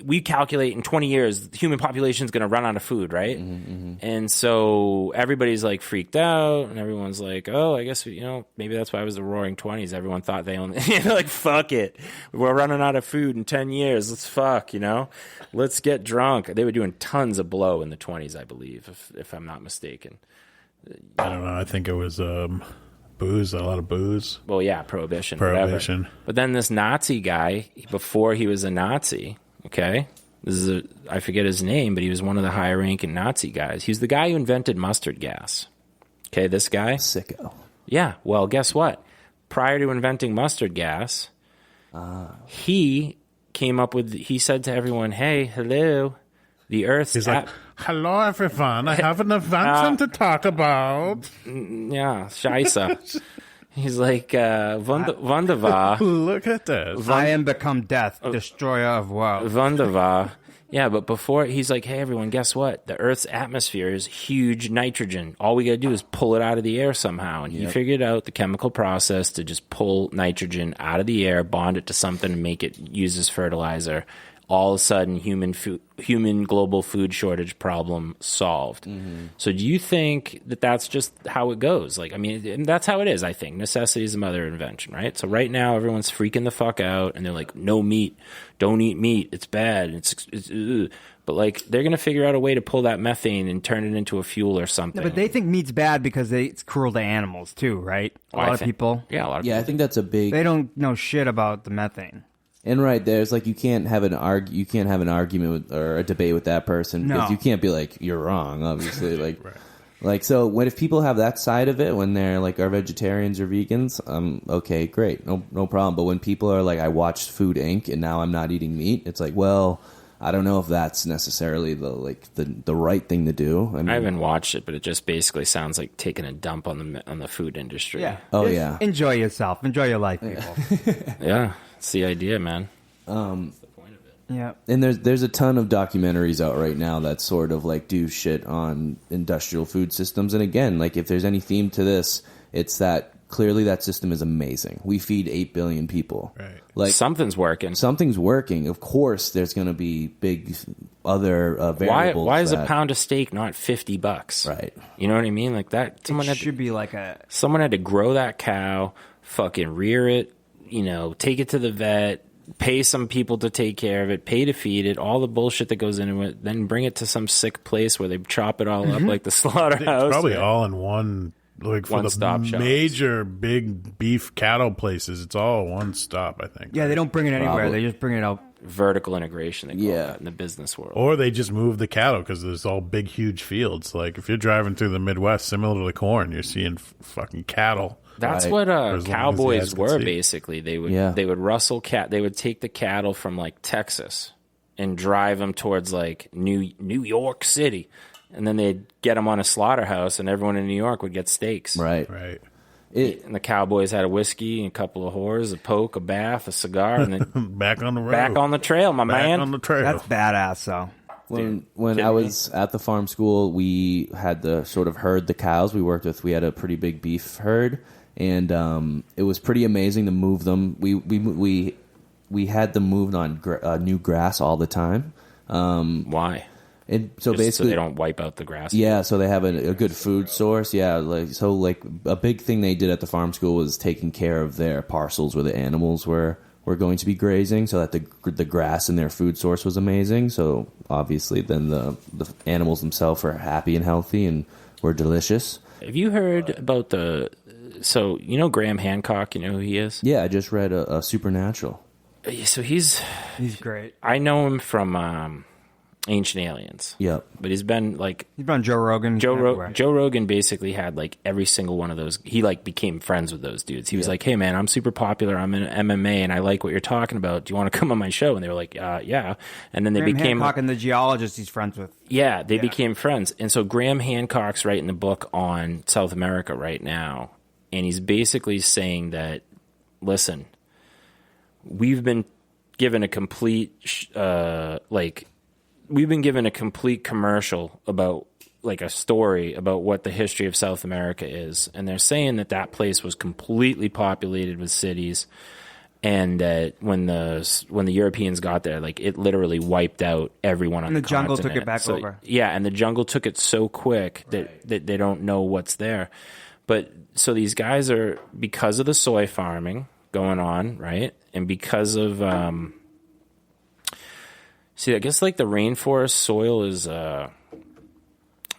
We calculate in 20 years, the human population is going to run out of food, right? And so everybody's like freaked out, and everyone's like, oh, I guess, maybe that's why it was the roaring 20s. Everyone thought they only, like, fuck it. We're running out of food in 10 years. Let's let's get drunk. They were doing tons of blow in the 20s, I believe, if I'm not mistaken. I don't know. I think it was booze, a lot of booze. Well, yeah, prohibition. Prohibition. Whatever. But then this Nazi guy, before he was a Nazi, okay, I forget his name, but he was one of the higher-ranking Nazi guys. He was the guy who invented mustard gas. Okay, this guy. Sicko. Yeah, well, guess what? Prior to inventing mustard gas, he said to everyone, hey, hello, the Earth's... He's like, hello, everyone. I have an invention to talk about. Yeah, scheisse. He's like, wunderbar. Look at this. I am become death, destroyer of worlds. Wunderbar. Yeah, but before, he's like, hey, everyone, guess what? The Earth's atmosphere is huge nitrogen. All we got to do is pull it out of the air somehow. And he figured out the chemical process to just pull nitrogen out of the air, bond it to something, and make it use as fertilizer. All of a sudden, human global food shortage problem solved. So do you think that that's just how it goes? Like, I mean, that's how it is, I think. Necessity is the mother of invention, right? So right now, everyone's freaking the fuck out, and they're like, no meat. Don't eat meat. It's bad. But, like, they're going to figure out a way to pull that methane and turn it into a fuel or something. No, but they think meat's bad because it's cruel to animals, too, right? A lot of people. Yeah, a lot of people. I think that's a big... They don't know shit about the methane. And right there's like you can't have an argument or a debate with that person because you can't be like you're wrong, obviously. Like, right. Like so when if people have that side of it when they're like are vegetarians or vegans, okay, great, no problem. But when people are like I watched Food Inc. and now I'm not eating meat, it's like well. I don't know if that's necessarily the right thing to do. I haven't watched it, but it just basically sounds like taking a dump on the food industry. Yeah. Oh yeah. Enjoy yourself. Enjoy your life, people. Yeah, it's the idea, man. That's the point of it. Yeah. And there's a ton of documentaries out right now that sort of like do shit on industrial food systems. And again, like if there's any theme to this, it's that clearly that system is amazing. We feed 8 billion people. Right. Like something's working. Something's working. Of course, there's going to be big other variables. Why is a pound of steak not $50? Right. You know what I mean? Like that. Someone had to grow that cow, fucking rear it. Take it to the vet. Pay some people to take care of it, pay to feed it, all the bullshit that goes into it, then bring it to some sick place where they chop it all up like the slaughterhouse. It's probably all in one, like for the major big beef cattle places, it's all one stop, I think. Yeah, they don't bring it anywhere. They just bring it out. Vertical integration, they call that in the business world. Or they just move the cattle because there's all big, huge fields. Like if you're driving through the Midwest, similar to corn, you're seeing fucking cattle. That's what cowboys were basically. They would rustle They would take the cattle from like Texas and drive them towards like New York City, and then they'd get them on a slaughterhouse, and everyone in New York would get steaks. Right. And the cowboys had a whiskey, a couple of whores, a poke, a bath, a cigar, and then back on the road, back on the trail, man. Back on the trail. That's badass, though. When I was at the farm school, we had to sort of herd the cows we worked with. We had a pretty big beef herd, and it was pretty amazing to move them. We had them moved on new grass all the time. Why? So basically, so they don't wipe out the grass. Yeah, so they have a good food source. Yeah, like a big thing they did at the farm school was taking care of their parcels where the animals were going to be grazing, so that the grass in their food source was amazing. So obviously, then the animals themselves are happy and healthy and were delicious. Have you heard about So Graham Hancock? You know who he is? Yeah, I just read a Supernatural. So he's great. I know him from Ancient Aliens. Yep. But he's been on Joe Rogan. Joe Rogan basically had like every single one of those. He like became friends with those dudes. He was like, hey man, I'm super popular. I'm in MMA and I like what you're talking about. Do you want to come on my show? And they were like, yeah. And then they became Hancock and the geologist he's friends with. Yeah, they became friends. And so Graham Hancock's writing the book on South America right now. And he's basically saying that, listen, we've been given a complete we've been given a complete commercial about like a story about what the history of South America is, and they're saying that place was completely populated with cities, and that when the Europeans got there, like it literally wiped out everyone on the continent. And the jungle took it back over. Yeah, and the jungle took it so quick that they don't know what's there. But so these guys are, because of the soy farming going on, right, and because of I guess like the rainforest soil is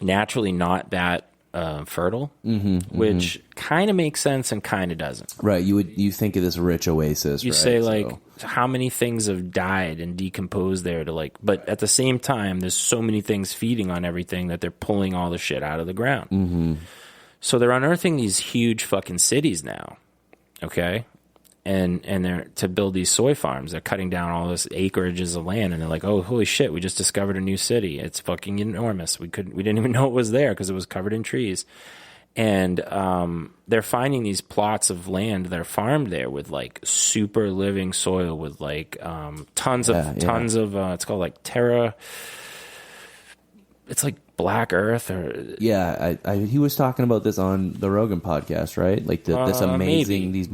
naturally not that fertile, which kind of makes sense and kind of doesn't. Right. You think of this rich oasis. You right? say like how many things have died and decomposed there to like, but at the same time, there's so many things feeding on everything that they're pulling all the shit out of the ground. Mm-hmm. So they're unearthing these huge fucking cities now. Okay. And they're to build these soy farms. They're cutting down all this acreages of land, and they're like, "Oh, holy shit! We just discovered a new city. It's fucking enormous. We didn't even know it was there because it was covered in trees." And they're finding these plots of land that are farmed there with like super living soil with like tons of it's called like terra. It's like black earth or he was talking about this on the Rogan podcast, right? Like this amazing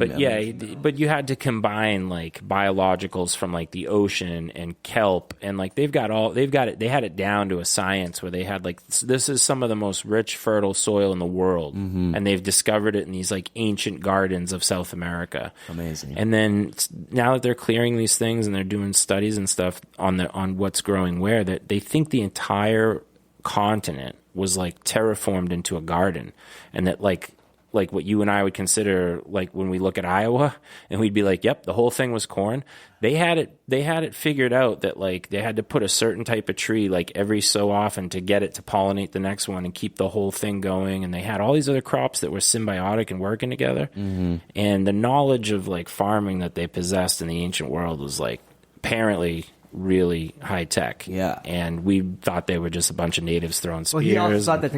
but you had to combine like biologicals from like the ocean and kelp, and like they had it down to a science where they had like this is some of the most rich fertile soil in the world, and they've discovered it in these like ancient gardens of South America. Amazing. And then now that they're clearing these things and they're doing studies and stuff on what's growing where, that they think the entire continent was like terraformed into a garden, and that like what you and I would consider like when we look at Iowa and we'd be like, yep, the whole thing was corn. They had it figured out that like they had to put a certain type of tree like every so often to get it to pollinate the next one and keep the whole thing going, and they had all these other crops that were symbiotic and working together. And the knowledge of like farming that they possessed in the ancient world was like apparently really high tech. Yeah. And we thought they were just a bunch of natives throwing spears. Well, he also thought that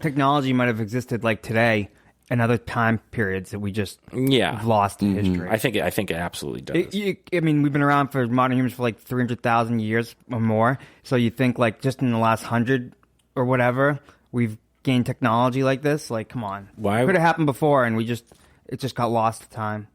technology might have existed like today in other time periods that we just lost in history. I think it absolutely does. I mean, we've been around for modern humans for like 300,000 years or more. So you think like just in the last 100 or whatever, we've gained technology like this? Like, come on. Why? It could have happened before, and it just got lost to time.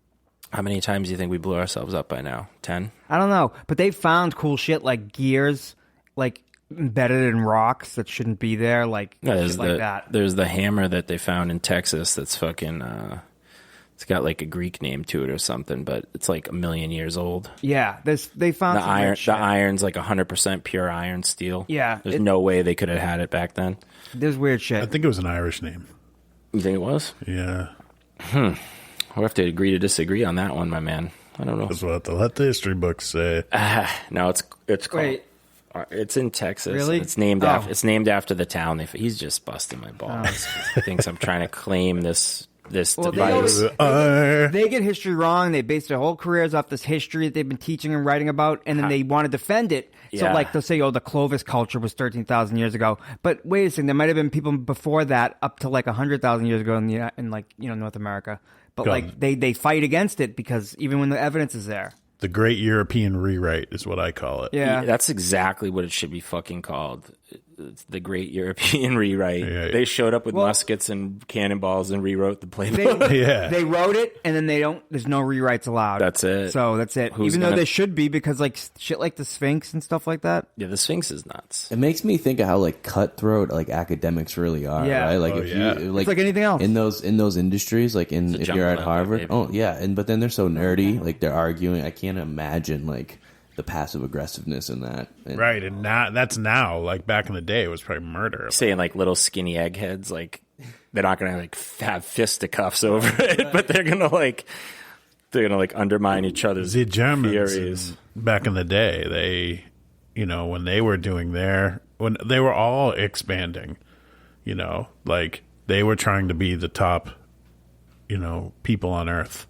How many times do you think we blew ourselves up by now? 10? I don't know. But they found cool shit like gears, like embedded in rocks that shouldn't be there, like shit like that. There's the hammer that they found in Texas that's fucking, it's got like a Greek name to it or something, but it's like 1 million years old. Yeah, they found the iron. The iron's like 100% pure iron steel. Yeah. There's no way they could have had it back then. There's weird shit. I think it was an Irish name. You think it was? Yeah. We'll have to agree to disagree on that one, my man. I don't know. That's what let the history books say. No, it's called. Wait. It's in Texas. Really? It's named after the town. He's just busting my balls. He thinks I'm trying to claim this device. They get history wrong. They base their whole careers off this history that they've been teaching and writing about, and then they want to defend it. So, like, they'll say, the Clovis culture was 13,000 years ago. But wait a second, there might have been people before that up to, like, 100,000 years ago in North America. But, like, they fight against it because even when the evidence is there. The Great European Rewrite is what I call it. Yeah. That's exactly what it should be fucking called. It's the Great European Rewrite. Yeah. They showed up with muskets and cannonballs and rewrote the playbook. They wrote it, and then there's no rewrites allowed. That's it. So that's it. Even though there should be, because like shit like the Sphinx and stuff like that. Yeah, the Sphinx is nuts. It makes me think of how like cutthroat like academics really are. Yeah. Right? Like it's like anything else in those industries. Like if you're at Harvard, but then they're so nerdy. Like they're arguing. I can't imagine like the passive aggressiveness in that. Right, and that's now. Like back in the day, it was probably murder. Saying like little skinny eggheads, like they're not gonna like have fisticuffs over it, but they're gonna undermine each other's the Germans theories. Back in the day, they, when they were when they were all expanding, like they were trying to be the top, people on Earth.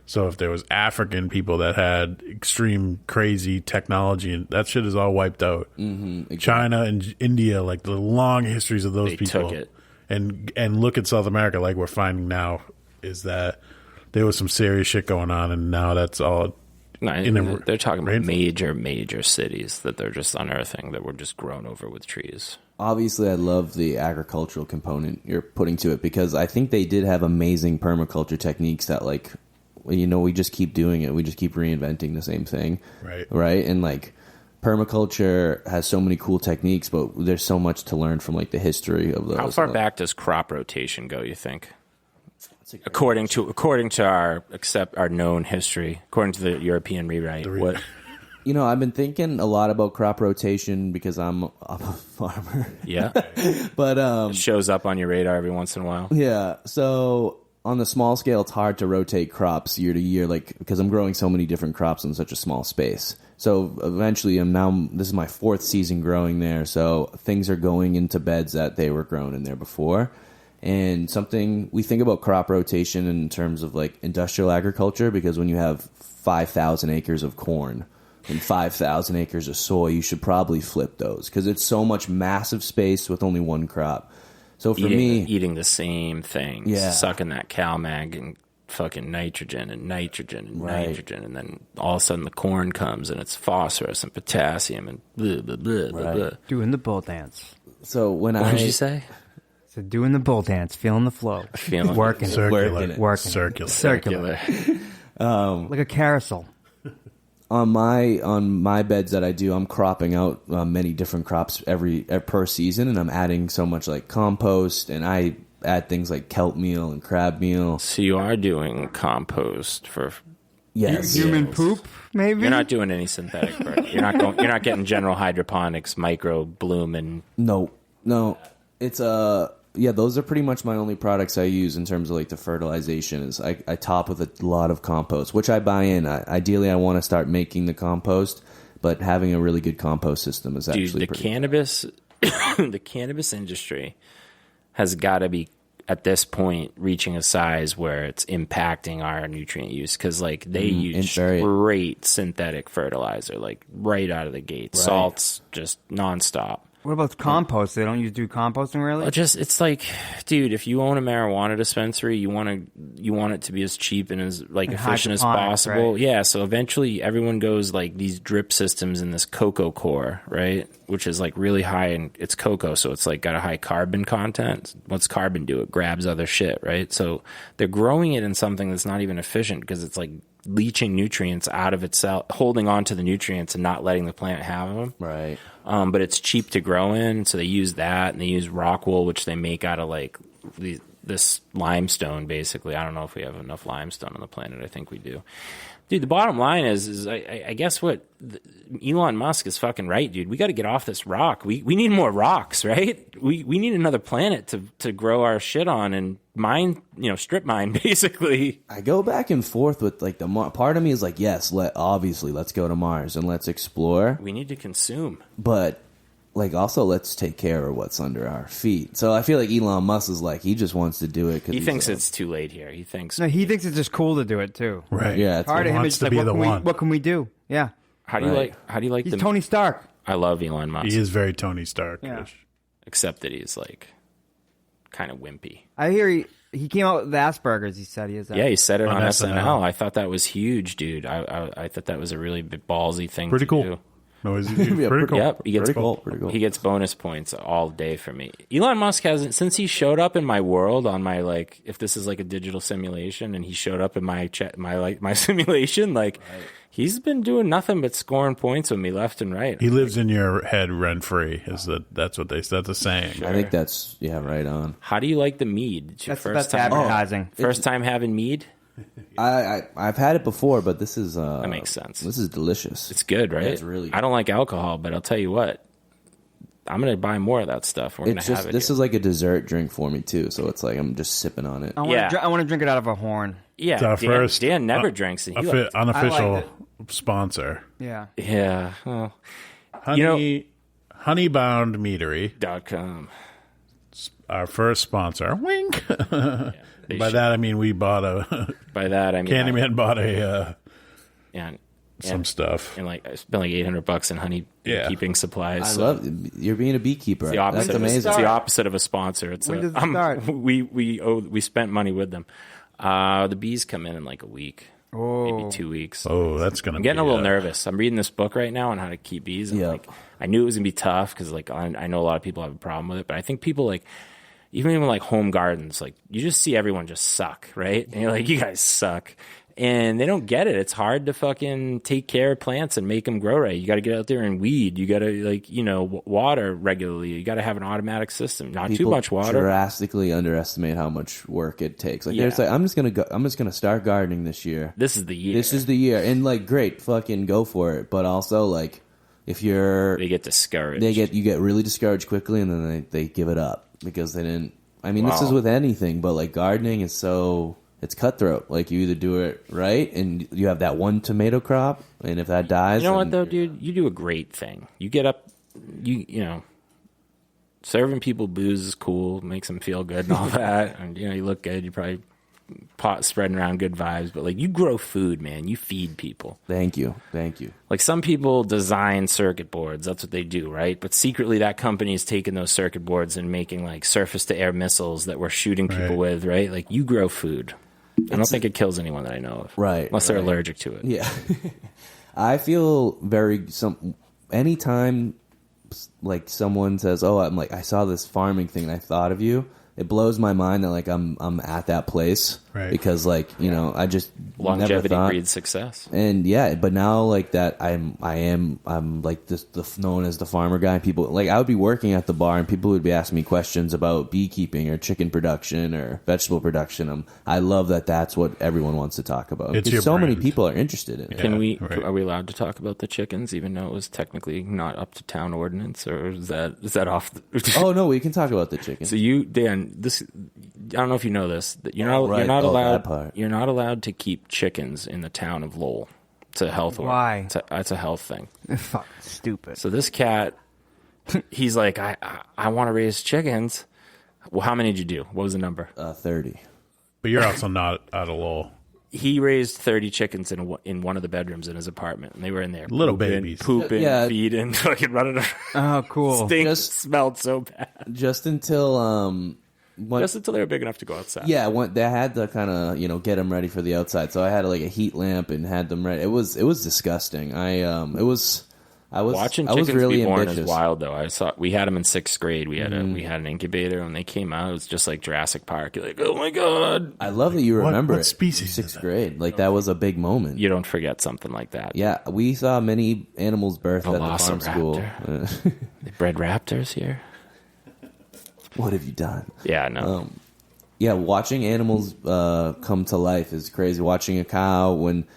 So if there was African people that had extreme crazy technology, and that shit is all wiped out. Exactly. China and India, like the long histories of those people, took it. And look at South America, like we're finding now, is that there was some serious shit going on, and now that's all No, they're talking about major cities that they're just unearthing that were just grown over with trees. Obviously, I love the agricultural component you're putting to it because I think they did have amazing permaculture techniques that, like, we just keep doing it. We just keep reinventing the same thing. Right? And, like, permaculture has so many cool techniques, but there's so much to learn from, like, the history of those. How far back does crop rotation go, you think? According to our known history, according to the European rewrite, what? I've been thinking a lot about crop rotation because I'm a farmer. Yeah. But it shows up on your radar every once in a while. Yeah. So on the small scale, it's hard to rotate crops year to year, like, because I'm growing so many different crops in such a small space. So eventually, this is my 4th season growing there. So things are going into beds that they were grown in there before. And something we think about crop rotation in terms of, like, industrial agriculture, because when you have 5,000 acres of corn and 5,000 acres of soy, you should probably flip those because it's so much massive space with only one crop. So for me, eating the same things, yeah, sucking that CalMag and fucking nitrogen and nitrogen and nitrogen, and then all of a sudden the corn comes and it's phosphorus and potassium and blah blah blah blah blah. Doing the bull dance. So what did you say? So doing the bull dance, feeling the flow, working, circular, like a carousel. On my beds that I do, I'm cropping out many different crops per season, and I'm adding so much, like, compost, and I add things like kelp meal and crab meal. So you are doing compost for human poop, maybe. You're not doing any synthetic. You're not getting General Hydroponics micro bloom and no. It's those are pretty much my only products I use in terms of, like, the fertilization. Is I top with a lot of compost, which I buy in. Ideally, I want to start making the compost, but having a really good compost system is actually pretty cannabis. The cannabis industry has got to be at this point reaching a size where it's impacting our nutrient use because, like, they use straight synthetic fertilizer, like, right out of the gate. Right. Salts just nonstop. What about compost? They don't do composting, really? It's like, dude, if you own a marijuana dispensary, you want it to be as cheap and as, like, efficient as possible. Right? Yeah, so eventually everyone goes, like, these drip systems in this cocoa core, right? Which is, like, really high, and it's cocoa, so it's, like, got a high carbon content. What's carbon do? It grabs other shit, right? So they're growing it in something that's not even efficient because it's, like, leaching nutrients out of itself, holding on to the nutrients and not letting the plant have them. Right. But it's cheap to grow in, so they use that, and they use rock wool, which they make out of, like, this limestone, basically. I don't know if we have enough limestone on the planet. I think we do. Dude, the bottom line is I guess what Elon Musk is fucking right, dude. We got to get off this rock. We need more rocks, right? We need another planet to grow our shit on and mine, strip mine, basically. I go back and forth with, like, part of me is like, yes, let's go to Mars and let's explore. We need to consume, but, like, also let's take care of what's under our feet. So I feel like Elon Musk is like, he just wants to do it because he thinks it's too late here. He thinks it's just cool to do it too. Right? Yeah, it's part of him is like, what can we do? Yeah. How do you like? He's Tony Stark. I love Elon Musk. He is very Tony Stark. Yeah. Except that he's, like, kind of wimpy. I hear he came out with Asperger's. He said he has. Yeah, he said it on SNL. I thought that was huge, dude. I thought that was a really ballsy thing. Pretty cool. Do. No, he's pretty cool. Yep, pretty cool. He gets bonus points all day for me. Elon Musk hasn't, since he showed up in my world on my, like, if this is like a digital simulation, and he showed up in my simulation, like, he's been doing nothing but scoring points with me left and right. He lives in your head rent free. That's what that's a saying. Sure. I think that's right on. How do you like the mead? That's the best advertising. First time having mead? I've had it before, but this is that makes sense. This is delicious. It's good, right? Yeah, it's really good. I don't like alcohol, but I'll tell you what, I'm gonna buy more of that stuff. We're gonna have it. This is like a dessert drink for me too, so it's like I'm just sipping on it. I want to drink it out of a horn. Yeah, it's our first Dan never drinks it. Unofficial sponsor. Yeah. Yeah. Well, Honeyboundmeadery.com. Our first sponsor. Wink. Yeah, by that I mean we bought a. By that I mean Candyman bought a. Some stuff, and like I spent like $800 in honey keeping supplies. I love you're being a beekeeper. That's amazing. It's the opposite of a sponsor. It's when does it start? We spent money with them. The bees come in like a week. maybe 2 weeks. Oh, that's going to be... I'm getting a little nervous. I'm reading this book right now on how to keep bees. And like, I knew it was going to be tough because like I know a lot of people have a problem with it, but I think people like, even like home gardens, like you just see everyone just suck, right? And you're like, you guys suck. And they don't get it. It's hard to fucking take care of plants and make them grow right. You got to get out there and weed. You got to like, water regularly. You got to have an automatic system, not too much water. Drastically underestimate how much work it takes. Like, there's like, I'm just gonna start gardening this year. This is the year. This is the year, and like, great, fucking go for it. But also, like, if they get discouraged. You get really discouraged quickly, and then they give it up because they didn't. I mean, This is with anything, but like gardening is so. It's cutthroat. Like, you either do it right and you have that one tomato crop, and if that dies... You know what, though, dude? You do a great thing. You get up, serving people booze is cool, makes them feel good and all that. And, you look good. You probably spreading around good vibes. But, like, you grow food, man. You feed people. Thank you. Like, some people design circuit boards. That's what they do, right? But secretly, that company is taking those circuit boards and making, like, surface-to-air missiles that we're shooting people with, right? Like, you grow food. I don't think it kills anyone that I know of. Right. Unless they're allergic to it. Yeah. I feel anytime like someone says, "Oh, I saw this farming thing and I thought of you." It blows my mind that like I'm at that place, right? Because like I just longevity never thought, breeds success, and but now like that I'm like known as the farmer guy. People like I would be working at the bar and people would be asking me questions about beekeeping or chicken production or vegetable production. I love that that's what everyone wants to talk about. It's your so brand. many people are interested in it. Are we allowed to talk about the chickens, even though it was technically not up to town ordinance, or is that off? Oh no, we can talk about the chickens. So Dan. This, I don't know if you know this. That you're not allowed to keep chickens in the town of Lowell. It's a health. Why? It's a health thing. Fuck, stupid. So this cat, he's like, I want to raise chickens. Well, how many did you do? What was the number? 30. But you're also not out of Lowell. He raised 30 chickens in one of the bedrooms in his apartment, and they were in there little babies, pooping, feeding, fucking running around. Oh, cool! Smelled so bad. Just until just until they were big enough to go outside. Yeah, they had to kind of get them ready for the outside. So I had like a heat lamp and had them ready. It was disgusting. I was watching chickens really be born ambitious. is wild though. We had them in 6th grade. We had an incubator. When they came out, it was just like Jurassic Park. You're like, oh my god! I love that you remember what species 6th grade. Like that was a big moment. You don't forget something like that. Yeah, we saw many animals birth at the farm school. They bred raptors here. What have you done? Yeah, no. Yeah, watching animals come to life is crazy. Watching a cow when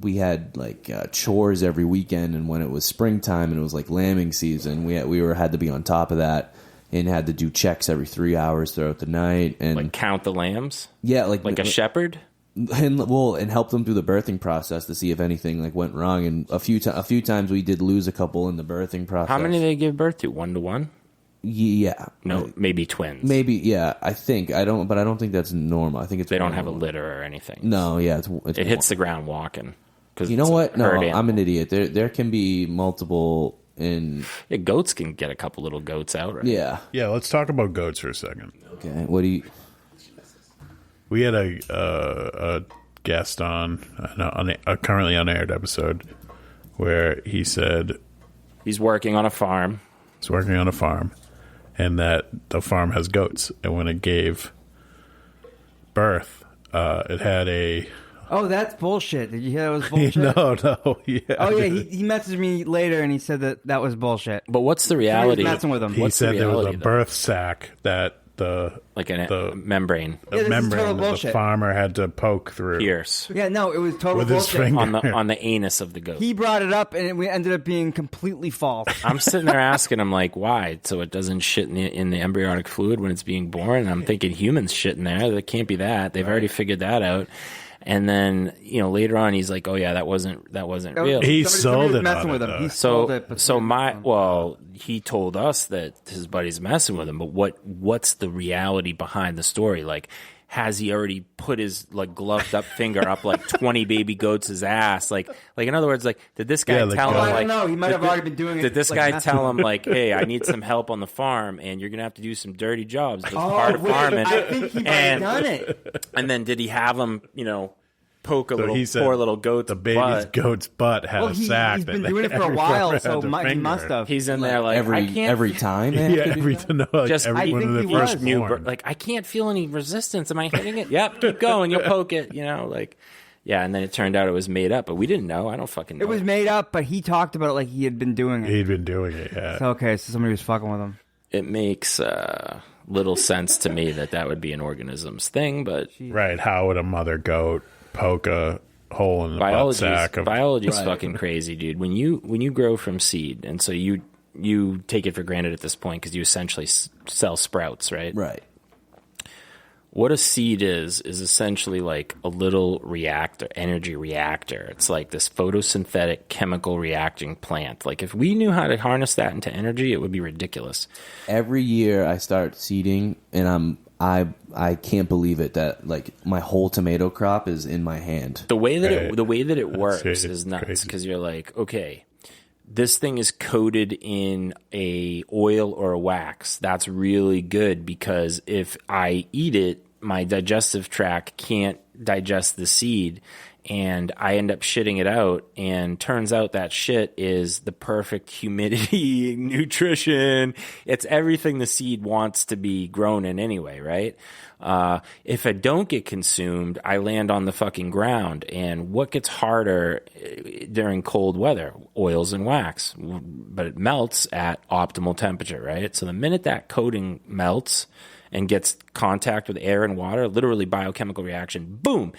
we had like chores every weekend, and when it was springtime and it was like lambing season, we had to be on top of that and had to do checks every 3 hours throughout the night and like count the lambs. Yeah, like a shepherd. And help them through the birthing process to see if anything like went wrong. And a few times we did lose a couple in the birthing process. How many did they give birth to? 1 to 1? Yeah. No, maybe twins. Maybe, yeah. I don't think that's normal. I think it's they don't have a litter or anything. No, yeah. It hits the ground walking. You know what? No, I'm an idiot. There can be multiple in. Yeah, goats can get a couple little goats out, right? Yeah. Yeah, let's talk about goats for a second. Okay. What do you? We had a guest on a currently unaired episode where he said he's working on a farm. And that the farm has goats. And when it gave birth, it had a... Oh, that's bullshit. Did you hear that was bullshit? No. Yeah. Oh, yeah. He messaged me later and he said that was bullshit. But what's the reality? He was messing with him. He said there was a birth sac that the membrane. Membrane that the farmer had to poke through. Pierce. Yeah, no, it was total with bullshit. his finger. on the anus of the goat. He brought it up, and it ended up being completely false. I'm sitting there asking him, like, why? So it doesn't shit in the embryonic fluid when it's being born? And I'm thinking humans shit in there. That can't be that. They've already figured that out. And then, later on, he's like, "Oh yeah, that wasn't real." He sold it. Messing with him. He sold it. He told us that his buddy's messing with him. But what's the reality behind the story? Like, has he already put his like gloved up finger up like 20 baby goats' ass? Like in other words, like did this guy tell him? I like, don't know. He might have already been doing it. Did this guy tell him like, "Hey, I need some help on the farm, and you're gonna have to do some dirty jobs. That's part of farming." I think he might have done it. And then did he have him, poke a he said poor little goat's the baby's goat's butt had a sack. He's been doing it for a while, so he must have. He's in there like every time. Every time. Like, just every one of the first born. Like, I can't feel any resistance. Am I hitting it? Yep, keep going. You'll poke it. Like, yeah. And then it turned out it was made up, but we didn't know. I don't fucking know. It was made up, but he talked about it like he had been doing it. He'd been doing it. Yeah. So, okay, so somebody was fucking with him. It makes little sense to me that would be an organism's thing, but right. How would a mother goat poke a hole in the butt sack? Biology's fucking crazy, dude. When you grow from seed, and so you take it for granted at this point because you essentially sell sprouts, right? Right. What a seed is essentially like a little energy reactor. It's like this photosynthetic chemical reacting plant. Like if we knew how to harness that into energy, it would be ridiculous. Every year I start seeding, and I can't believe it that like my whole tomato crop is in my hand. The way that it works is nuts because you're like, okay, this thing is coated in a oil or a wax. That's really good because if I eat it, my digestive tract can't digest the seed and I end up shitting it out, and turns out that shit is the perfect humidity, nutrition. It's everything the seed wants to be grown in anyway, right? If I don't get consumed, I land on the fucking ground. And what gets harder during cold weather? Oils and wax. But it melts at optimal temperature, right? So the minute that coating melts and gets contact with air and water, literally biochemical reaction, boom,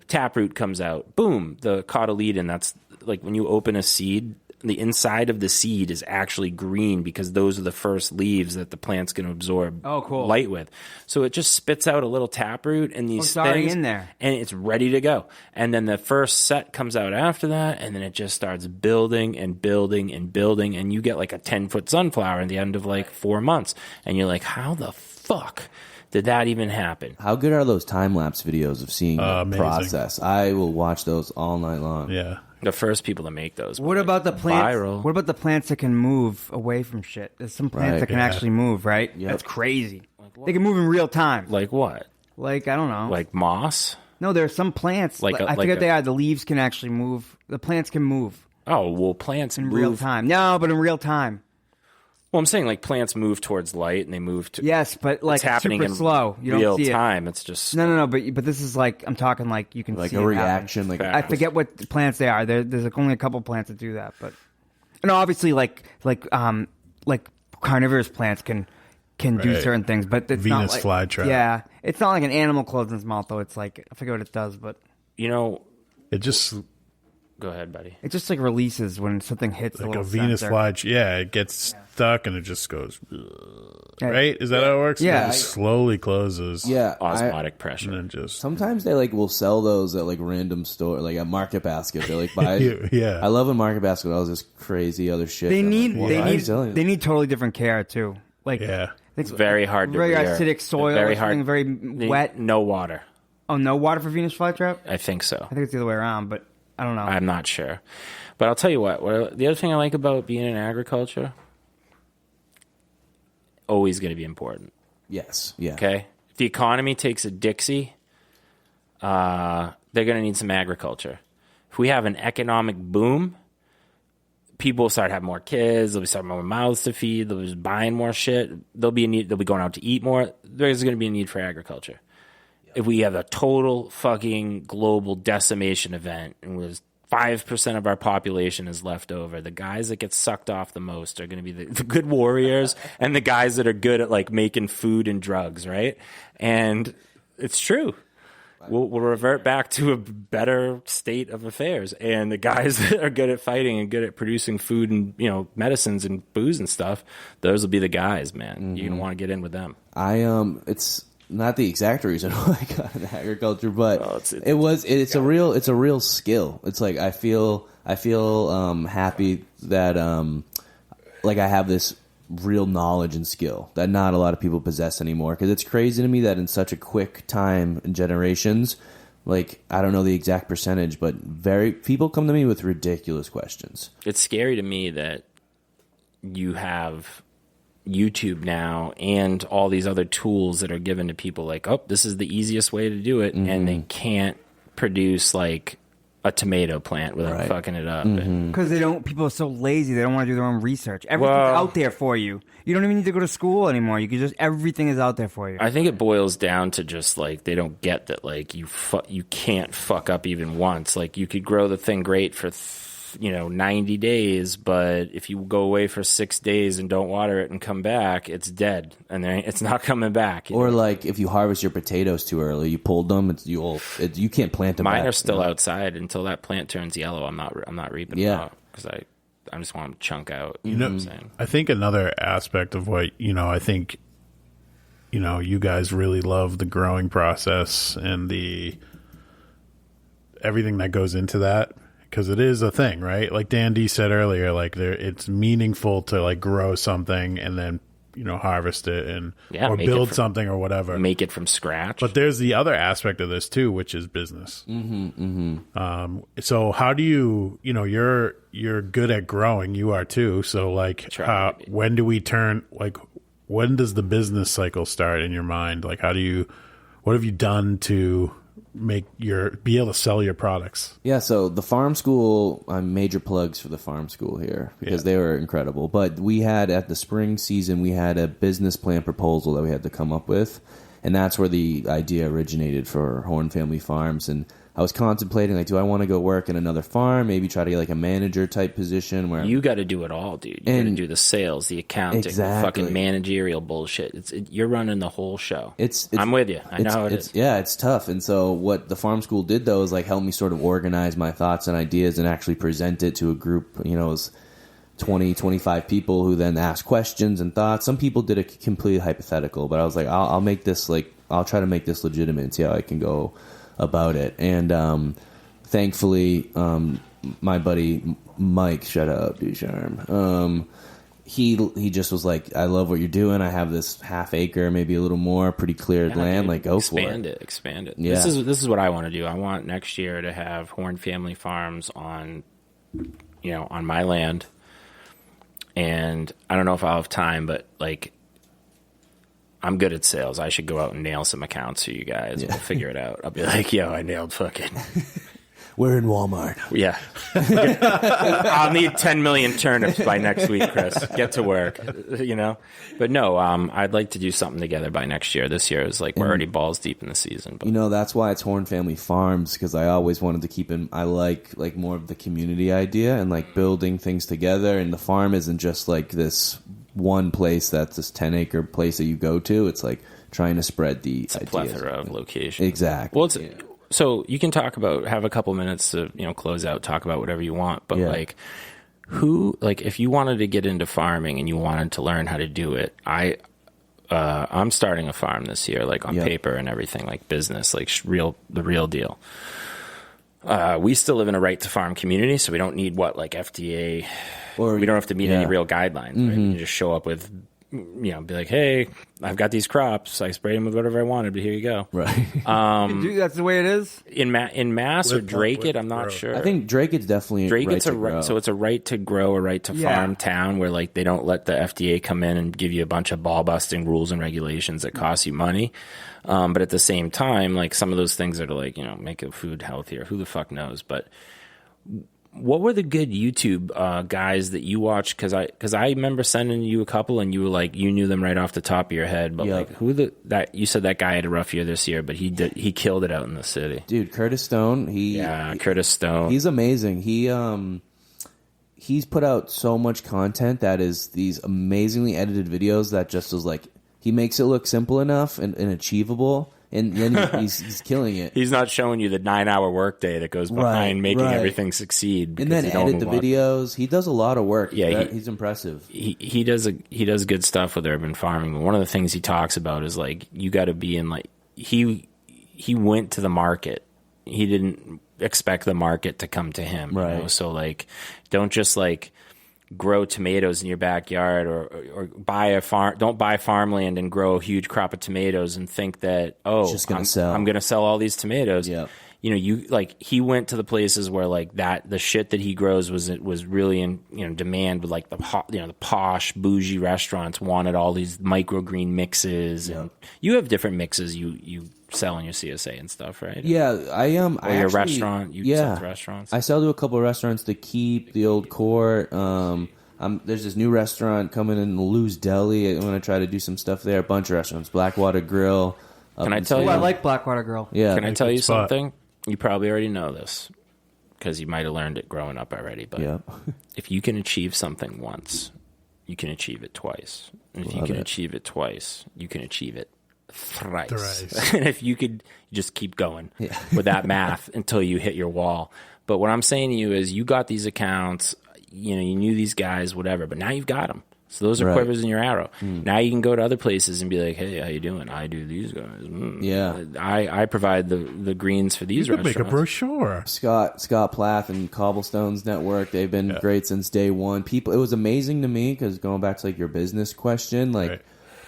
taproot comes out, boom, the cotyledon. That's like when you open a seed, the inside of the seed is actually green because those are the first leaves that the plant's going to absorb light with. So it just spits out a little taproot and these things in there, and it's ready to go. And then the first set comes out after that, and then it just starts building and building and building, and you get like a 10-foot sunflower at the end of like 4 months, and you're like, how the fuck did that even happen? How good are those time-lapse videos of seeing the process? I will watch those all night long. Yeah. The first people to make those. What about the plants? Viral. What about the plants that can move away from shit? There's some plants that can actually move, right? Yep. That's crazy. They can move in real time. Like what? Like, I don't know. Like moss? No, there are some plants. I forget what they are. The leaves can actually move. The plants can move. Oh, well, plants in real time. No, but in real time. Well, I'm saying like plants move towards light and they move to. Yes, but like it's happening super in slow. You real don't see time. It's just no. But this is like I'm talking like you can like see a it reaction. Happen. Like I forget what plants they are. There's like only a couple plants that do that, but and obviously like carnivorous plants can do certain things, but it's Venus not like, flytrap. Yeah, it's not like an animal closes its mouth though. It's like I forget what it does, but it just. Go ahead, buddy. It just like releases when something hits like a a Venus sensor. flytrap. Yeah, it gets stuck and it just goes. Right? Is that how it works? Yeah. It just slowly closes. Yeah, osmotic pressure. And then just sometimes they like will sell those at like random store, like at Market Basket. They're like buy. Yeah. I love a Market Basket. All this crazy other shit. They I'm need like, they need totally different care too. Like it's very hard to very rear. acidic soil, very hard, very wet. No water. Oh, no water for Venus flytrap? I think so. I think it's the other way around, but I don't know. I'm not sure. But I'll tell you what the other thing I like about being in agriculture, always going to be important. Yes. Yeah. Okay? If the economy takes a Dixie, they're going to need some agriculture. If we have an economic boom, people will start having more kids. They'll be starting more mouths to feed. They'll be buying more shit. They'll be going out to eat more. There's going to be a need for agriculture. If we have a total fucking global decimation event and with 5% of our population is left over, the guys that get sucked off the most are going to be the good warriors and the guys that are good at like making food and drugs, right? And it's true. We'll revert back to a better state of affairs, and the guys that are good at fighting and good at producing food and medicines and booze and stuff, those will be the guys, man. Mm-hmm. You're gonna want to get in with them. It's not the exact reason why I got into agriculture, but it's a real skill. It's like I feel happy that like I have this real knowledge and skill that not a lot of people possess anymore, because it's crazy to me that in such a quick time and generations, like I don't know the exact percentage, but people come to me with ridiculous questions. It's scary to me that you have YouTube now and all these other tools that are given to people like, oh, this is the easiest way to do it, and they can't produce like a tomato plant without fucking it up. Because people are so lazy, they don't want to do their own research. Everything's out there for you. You don't even need to go to school anymore. You can just, everything is out there for you. I think it boils down to just like they don't get that like you can't fuck up even once. Like you could grow the thing great for 90 days, but if you go away for 6 days and don't water it and come back, it's dead and it's not coming back. Or like if you harvest your potatoes too early, you pulled them, you can't plant them. Mine back, are still outside until that plant turns yellow. I'm not reaping them out because I just want them to chunk out. You know what I'm saying? I think another aspect of what I think you guys really love the growing process and the everything that goes into that. Because it is a thing, right? Like Dan D said earlier, like it's meaningful to like grow something and then harvest it and or build something or whatever, make it from scratch. But there's the other aspect of this too, which is business. So how do you're good at growing? You are too. So like, when do we turn? Like, when does the business cycle start in your mind? Like, what have you done to be able to sell your products? Yeah, so the farm school, major plugs for the farm school here because they were incredible. But we had at the spring season, we had a business plan proposal that we had to come up with, and that's where the idea originated for Horne Family Farms. And I was contemplating, like, do I want to go work in another farm? Maybe try to get like a manager type position where you got to do it all, dude. You got to do the sales, the accounting, the fucking managerial bullshit. You're running the whole show. I'm with you. I know how it is. Yeah, it's tough. And so what the farm school did though is like help me sort of organize my thoughts and ideas and actually present it to a group. It was 20, 25 people who then asked questions and thoughts. Some people did a complete hypothetical, but I was like, I'll try to make this legitimate and see how I can go about it. And thankfully my buddy Mike, shout out Ducharme, he just was like, I love what you're doing. I have this half acre, maybe a little more, pretty cleared land, dude, like go for it. Expand it. Yeah. This is what I want to do. I want next year to have Horne Family Farms on my land. And I don't know if I'll have time, but like, I'm good at sales. I should go out and nail some accounts for you guys. We'll figure it out. I'll be like, yo, I nailed fucking. We're in Walmart. Yeah. I'll need 10 million turnips by next week, Chris. Get to work, But no, I'd like to do something together by next year. This year is like we're already balls deep in the season. But. That's why it's Horne Family Farms, because I always wanted to keep I like more of the community idea and like building things together. And the farm isn't just like this one place that's this 10-acre place that you go to. It's like trying to spread the ideas. A plethora of locations. Exactly. Well, so you can have a couple minutes to close out, talk about whatever you want, but if you wanted to get into farming and you wanted to learn how to do it, I'm starting a farm this year, like on paper and everything, like business, like the real deal. We still live in a right to farm community, so we don't need FDA, or we don't have to meet any real guidelines. Right? You just show up with, be like, hey, I've got these crops. I sprayed them with whatever I wanted, but here you go. Right. That's the way it is in Mass or Drake. I'm not sure. I think Drake is definitely Drake. It's so it's a right to grow, a right to farm town where like they don't let the FDA come in and give you a bunch of ball busting rules and regulations that cost you money. But at the same time, like some of those things are to like make the food healthier. Who the fuck knows? But what were the good YouTube guys that you watched? Because I remember sending you a couple, and you were like, you knew them right off the top of your head. But like, you said that guy had a rough year this year, but he killed it out in the city. Dude, Curtis Stone. Curtis Stone. He's amazing. He's put out so much content that is these amazingly edited videos that just is like he makes it look simple enough and achievable. And then he's killing it. He's not showing you the 9-hour workday that goes behind making everything succeed. And then edit the videos. He does a lot of work. Yeah, he's impressive. He does good stuff with urban farming. But one of the things he talks about is like you got to be in like he went to the market. He didn't expect the market to come to him. Right. So like, don't just like grow tomatoes in your backyard or buy a farm. Don't buy farmland and grow a huge crop of tomatoes and think that I'm going to sell all these tomatoes. Yeah. you know, he went to the places where like the shit that he grows was really in, you know, demand with like the posh bougie restaurants wanted all these microgreen mixes, and you have different mixes you sell in your CSA and stuff, right? Yeah, I am. Or your restaurant, sell to restaurants. I sell to a couple of restaurants, The Keep, the Old Court. There's this new restaurant coming in, Lou's Deli. I'm going to try to do some stuff there. A bunch of restaurants, Blackwater Grill. Can I tell you? I like Blackwater Grill. Yeah. Can I tell you something? You probably already know this because you might have learned it growing up already. But if you can achieve something once, you can achieve it twice. And if you can achieve it twice, you can achieve it thrice. And if you could just keep going with that math until you hit your wall. But what I'm saying to you is you got these accounts, you know, you knew these guys, whatever, but now you've got them. So those are quivers in your arrow. Now you can go to other places and be like, hey, how you doing? I do these guys. Yeah. I provide the greens for these restaurants. Make a brochure. Scott Plath and Cobblestones Network, they've been great since day one. It was amazing to me because going back to like your business question, like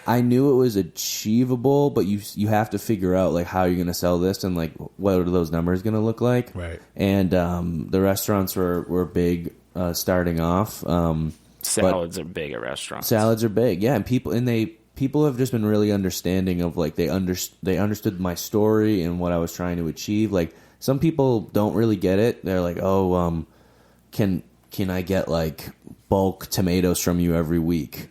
I knew it was achievable, but you have to figure out like how you're going to sell this and like what are those numbers going to look like. Right. And the restaurants were big starting off. Salads are big at restaurants. Salads are big, yeah, and people have just been really understanding of like they understood my story and what I was trying to achieve. Like some people don't really get it. They're like, "Oh, can I get like bulk tomatoes from you every week?"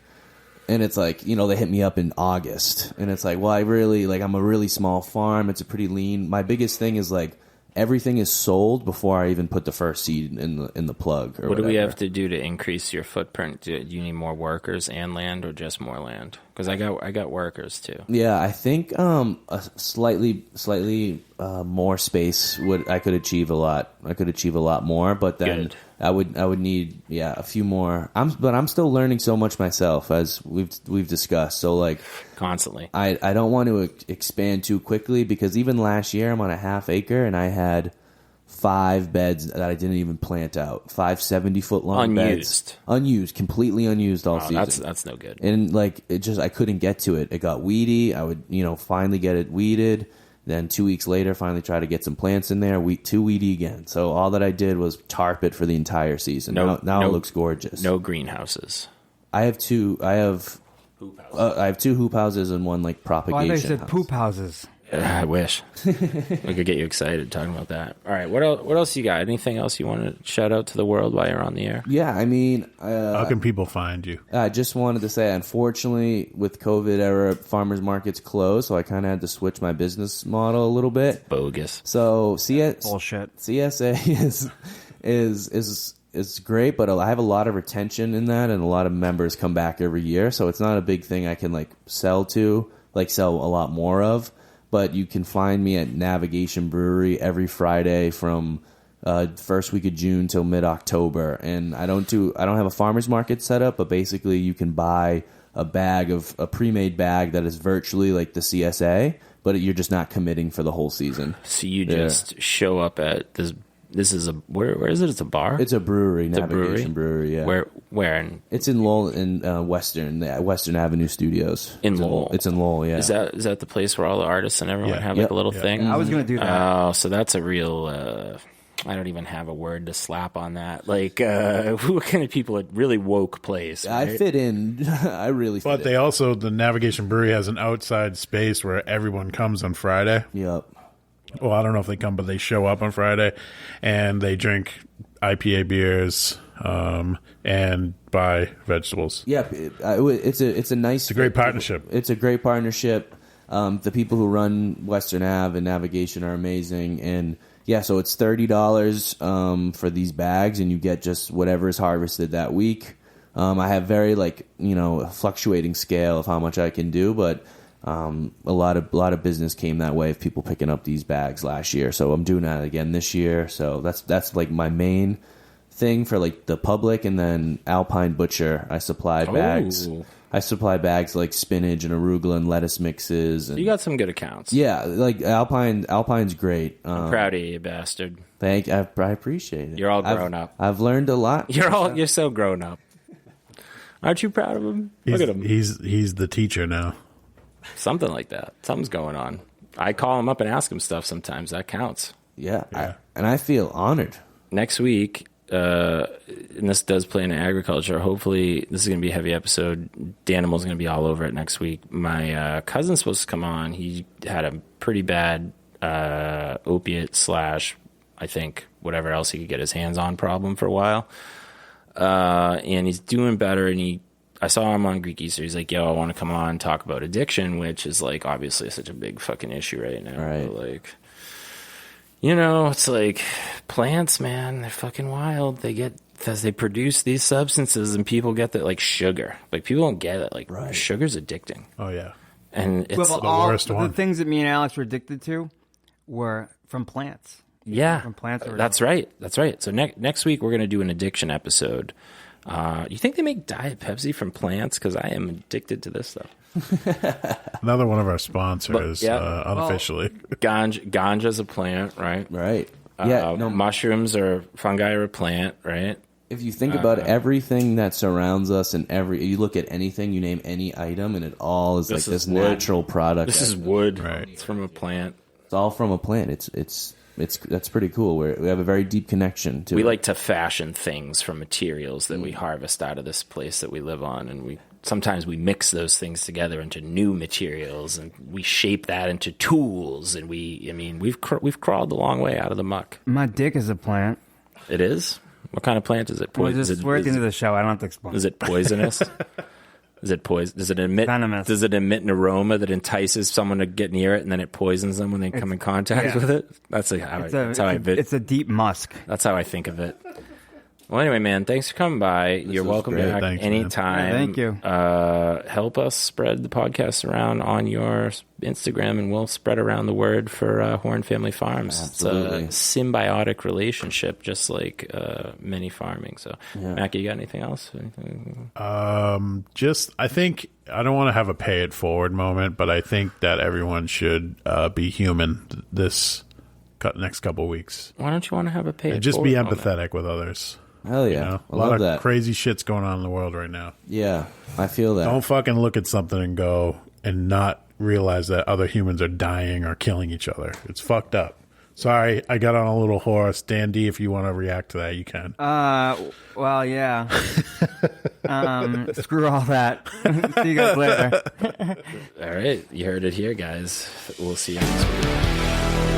And it's like, you know, they hit me up in August, and it's like, well, I'm a really small farm. It's a pretty lean. My biggest thing is like everything is sold before I even put the first seed in the plug. Or what do we have to do to increase your footprint? Do you need more workers and land, or just more land? Because I got workers too. Yeah, I think a slightly more space I could achieve a lot. I could achieve a lot more, but then I would need a few more. But I'm still learning so much myself, as we've discussed. So like constantly, I don't want to expand too quickly, because even last year I'm on a half acre and I had 5 beds that I didn't even plant out. 5 70-foot long beds. Unused, completely unused all season. That's no good. And like I couldn't get to it. It got weedy. I would, finally get it weeded. Then 2 weeks later, finally try to get some plants in there. Too weedy again. So all that I did was tarp it for the entire season. Now it looks gorgeous. No greenhouses. I have 2. I have two hoop houses and one like propagation. Why they said house. poop houses? I wish we could get you excited talking about that. All right, what else you got? Anything else you want to shout out to the world while you're on the air? Yeah, I mean, how can people find you? I just wanted to say, unfortunately, with COVID era, farmers markets closed, so I kind of had to switch my business model a little bit. Bogus. So bullshit. CSA is great, but I have a lot of retention in that, and a lot of members come back every year. So it's not a big thing I can sell a lot more of. But you can find me at Navigation Brewery every Friday from first week of June till mid-October. And I don't have a farmer's market set up, but basically you can buy a pre-made bag that is virtually like the CSA, but you're just not committing for the whole season. So you just show up at this. This is where is it? It's a bar. It's a brewery. Navigation Brewery. Yeah. Where? It's in Lowell, in Western Avenue Studios. In Lowell. It's in Lowell. Yeah. Is that the place where all the artists and everyone have like a little thing? I was going to do that. Oh, so that's a real. I don't even have a word to slap on that. Like, what kind of people? A really woke place. Right? I fit in. I really. But fit in. The Navigation Brewery has an outside space where everyone comes on Friday. Yep. Well, I don't know if they come, but they show up on Friday, and they drink IPA beers and buy vegetables. Yeah, it's a great partnership. It's a great partnership. The people who run Western Ave and Navigation are amazing, and yeah, so it's $30 for these bags, and you get just whatever is harvested that week. I have very fluctuating scale of how much I can do, but. A lot of business came that way of people picking up these bags last year, so I'm doing that again this year. So that's like my main thing for like the public, and then Alpine Butcher. I supply bags. I supply bags like spinach and arugula and lettuce mixes. And, you got some good accounts. Yeah, like Alpine's great. I'm proud of you, you bastard. I appreciate it. You're all grown up. I've learned a lot. You're so grown up. Aren't you proud of him? Look at him. He's the teacher now. Something like that. Something's going on. I call him up and ask him stuff sometimes. That counts. Yeah. And I feel honored. Next week, and this does play into agriculture. Hopefully, this is going to be a heavy episode. Danimal's going to be all over it next week. My cousin's supposed to come on. He had a pretty bad opiate / I think whatever else he could get his hands on problem for a while. And he's doing better. And I saw him on Greek Easter. He's like, yo, I want to come on and talk about addiction, which is like obviously such a big fucking issue right now. Right. But like, you know, it's like plants, man, they're fucking wild. They produce these substances and people get that, like sugar. Like people don't get it. Like sugar's addicting. Oh, yeah. And it's the worst one. The things that me and Alex were addicted to were from plants. Yeah, From plants. That's right. So next week we're going to do an addiction episode. You think they make Diet Pepsi from plants? Because I am addicted to this stuff. Another one of our sponsors, unofficially. Ganja's a plant, right? Right. Yeah. Mushrooms or fungi are a plant, right? If you think about everything that surrounds us and you look at anything, you name any item, and it all is like this natural product. This is wood. Right. It's from a plant. It's all from a plant. That's pretty cool. We have a very deep connection to it. We like to fashion things from materials that we harvest out of this place that we live on, and sometimes we mix those things together into new materials, and we shape that into tools. And we've crawled a long way out of the muck. My dick is a plant. It is. What kind of plant is it? We're at the end of the show. I don't have to explain. Is it poisonous? Is it poison? Does it emit venomous? Does it emit an aroma that entices someone to get near it, and then it poisons them when they come in contact with it? That's it's a deep musk. That's how I think of it. Well, anyway, man, thanks for coming by. You're welcome back anytime. Thank you. Help us spread the podcast around on your Instagram, and we'll spread around the word for Horne Family Farms. Absolutely. It's a symbiotic relationship, just like many farming. So, Mackie, you got anything else? I think I don't want to have a pay it forward moment, but I think that everyone should be human this next couple of weeks. Why don't you want to have a pay it and just forward be moment? empathetic with others. Hell yeah. You know? I a lot love of that. crazy shit's going on in the world right now. Yeah, I feel that. Don't fucking look at something and go and not realize that other humans are dying or killing each other. It's fucked up. Sorry, I got on a little horse. Dan D, if you want to react to that, you can. Well, yeah. Screw all that. See you guys later. All right. You heard it here, guys. We'll see you next week.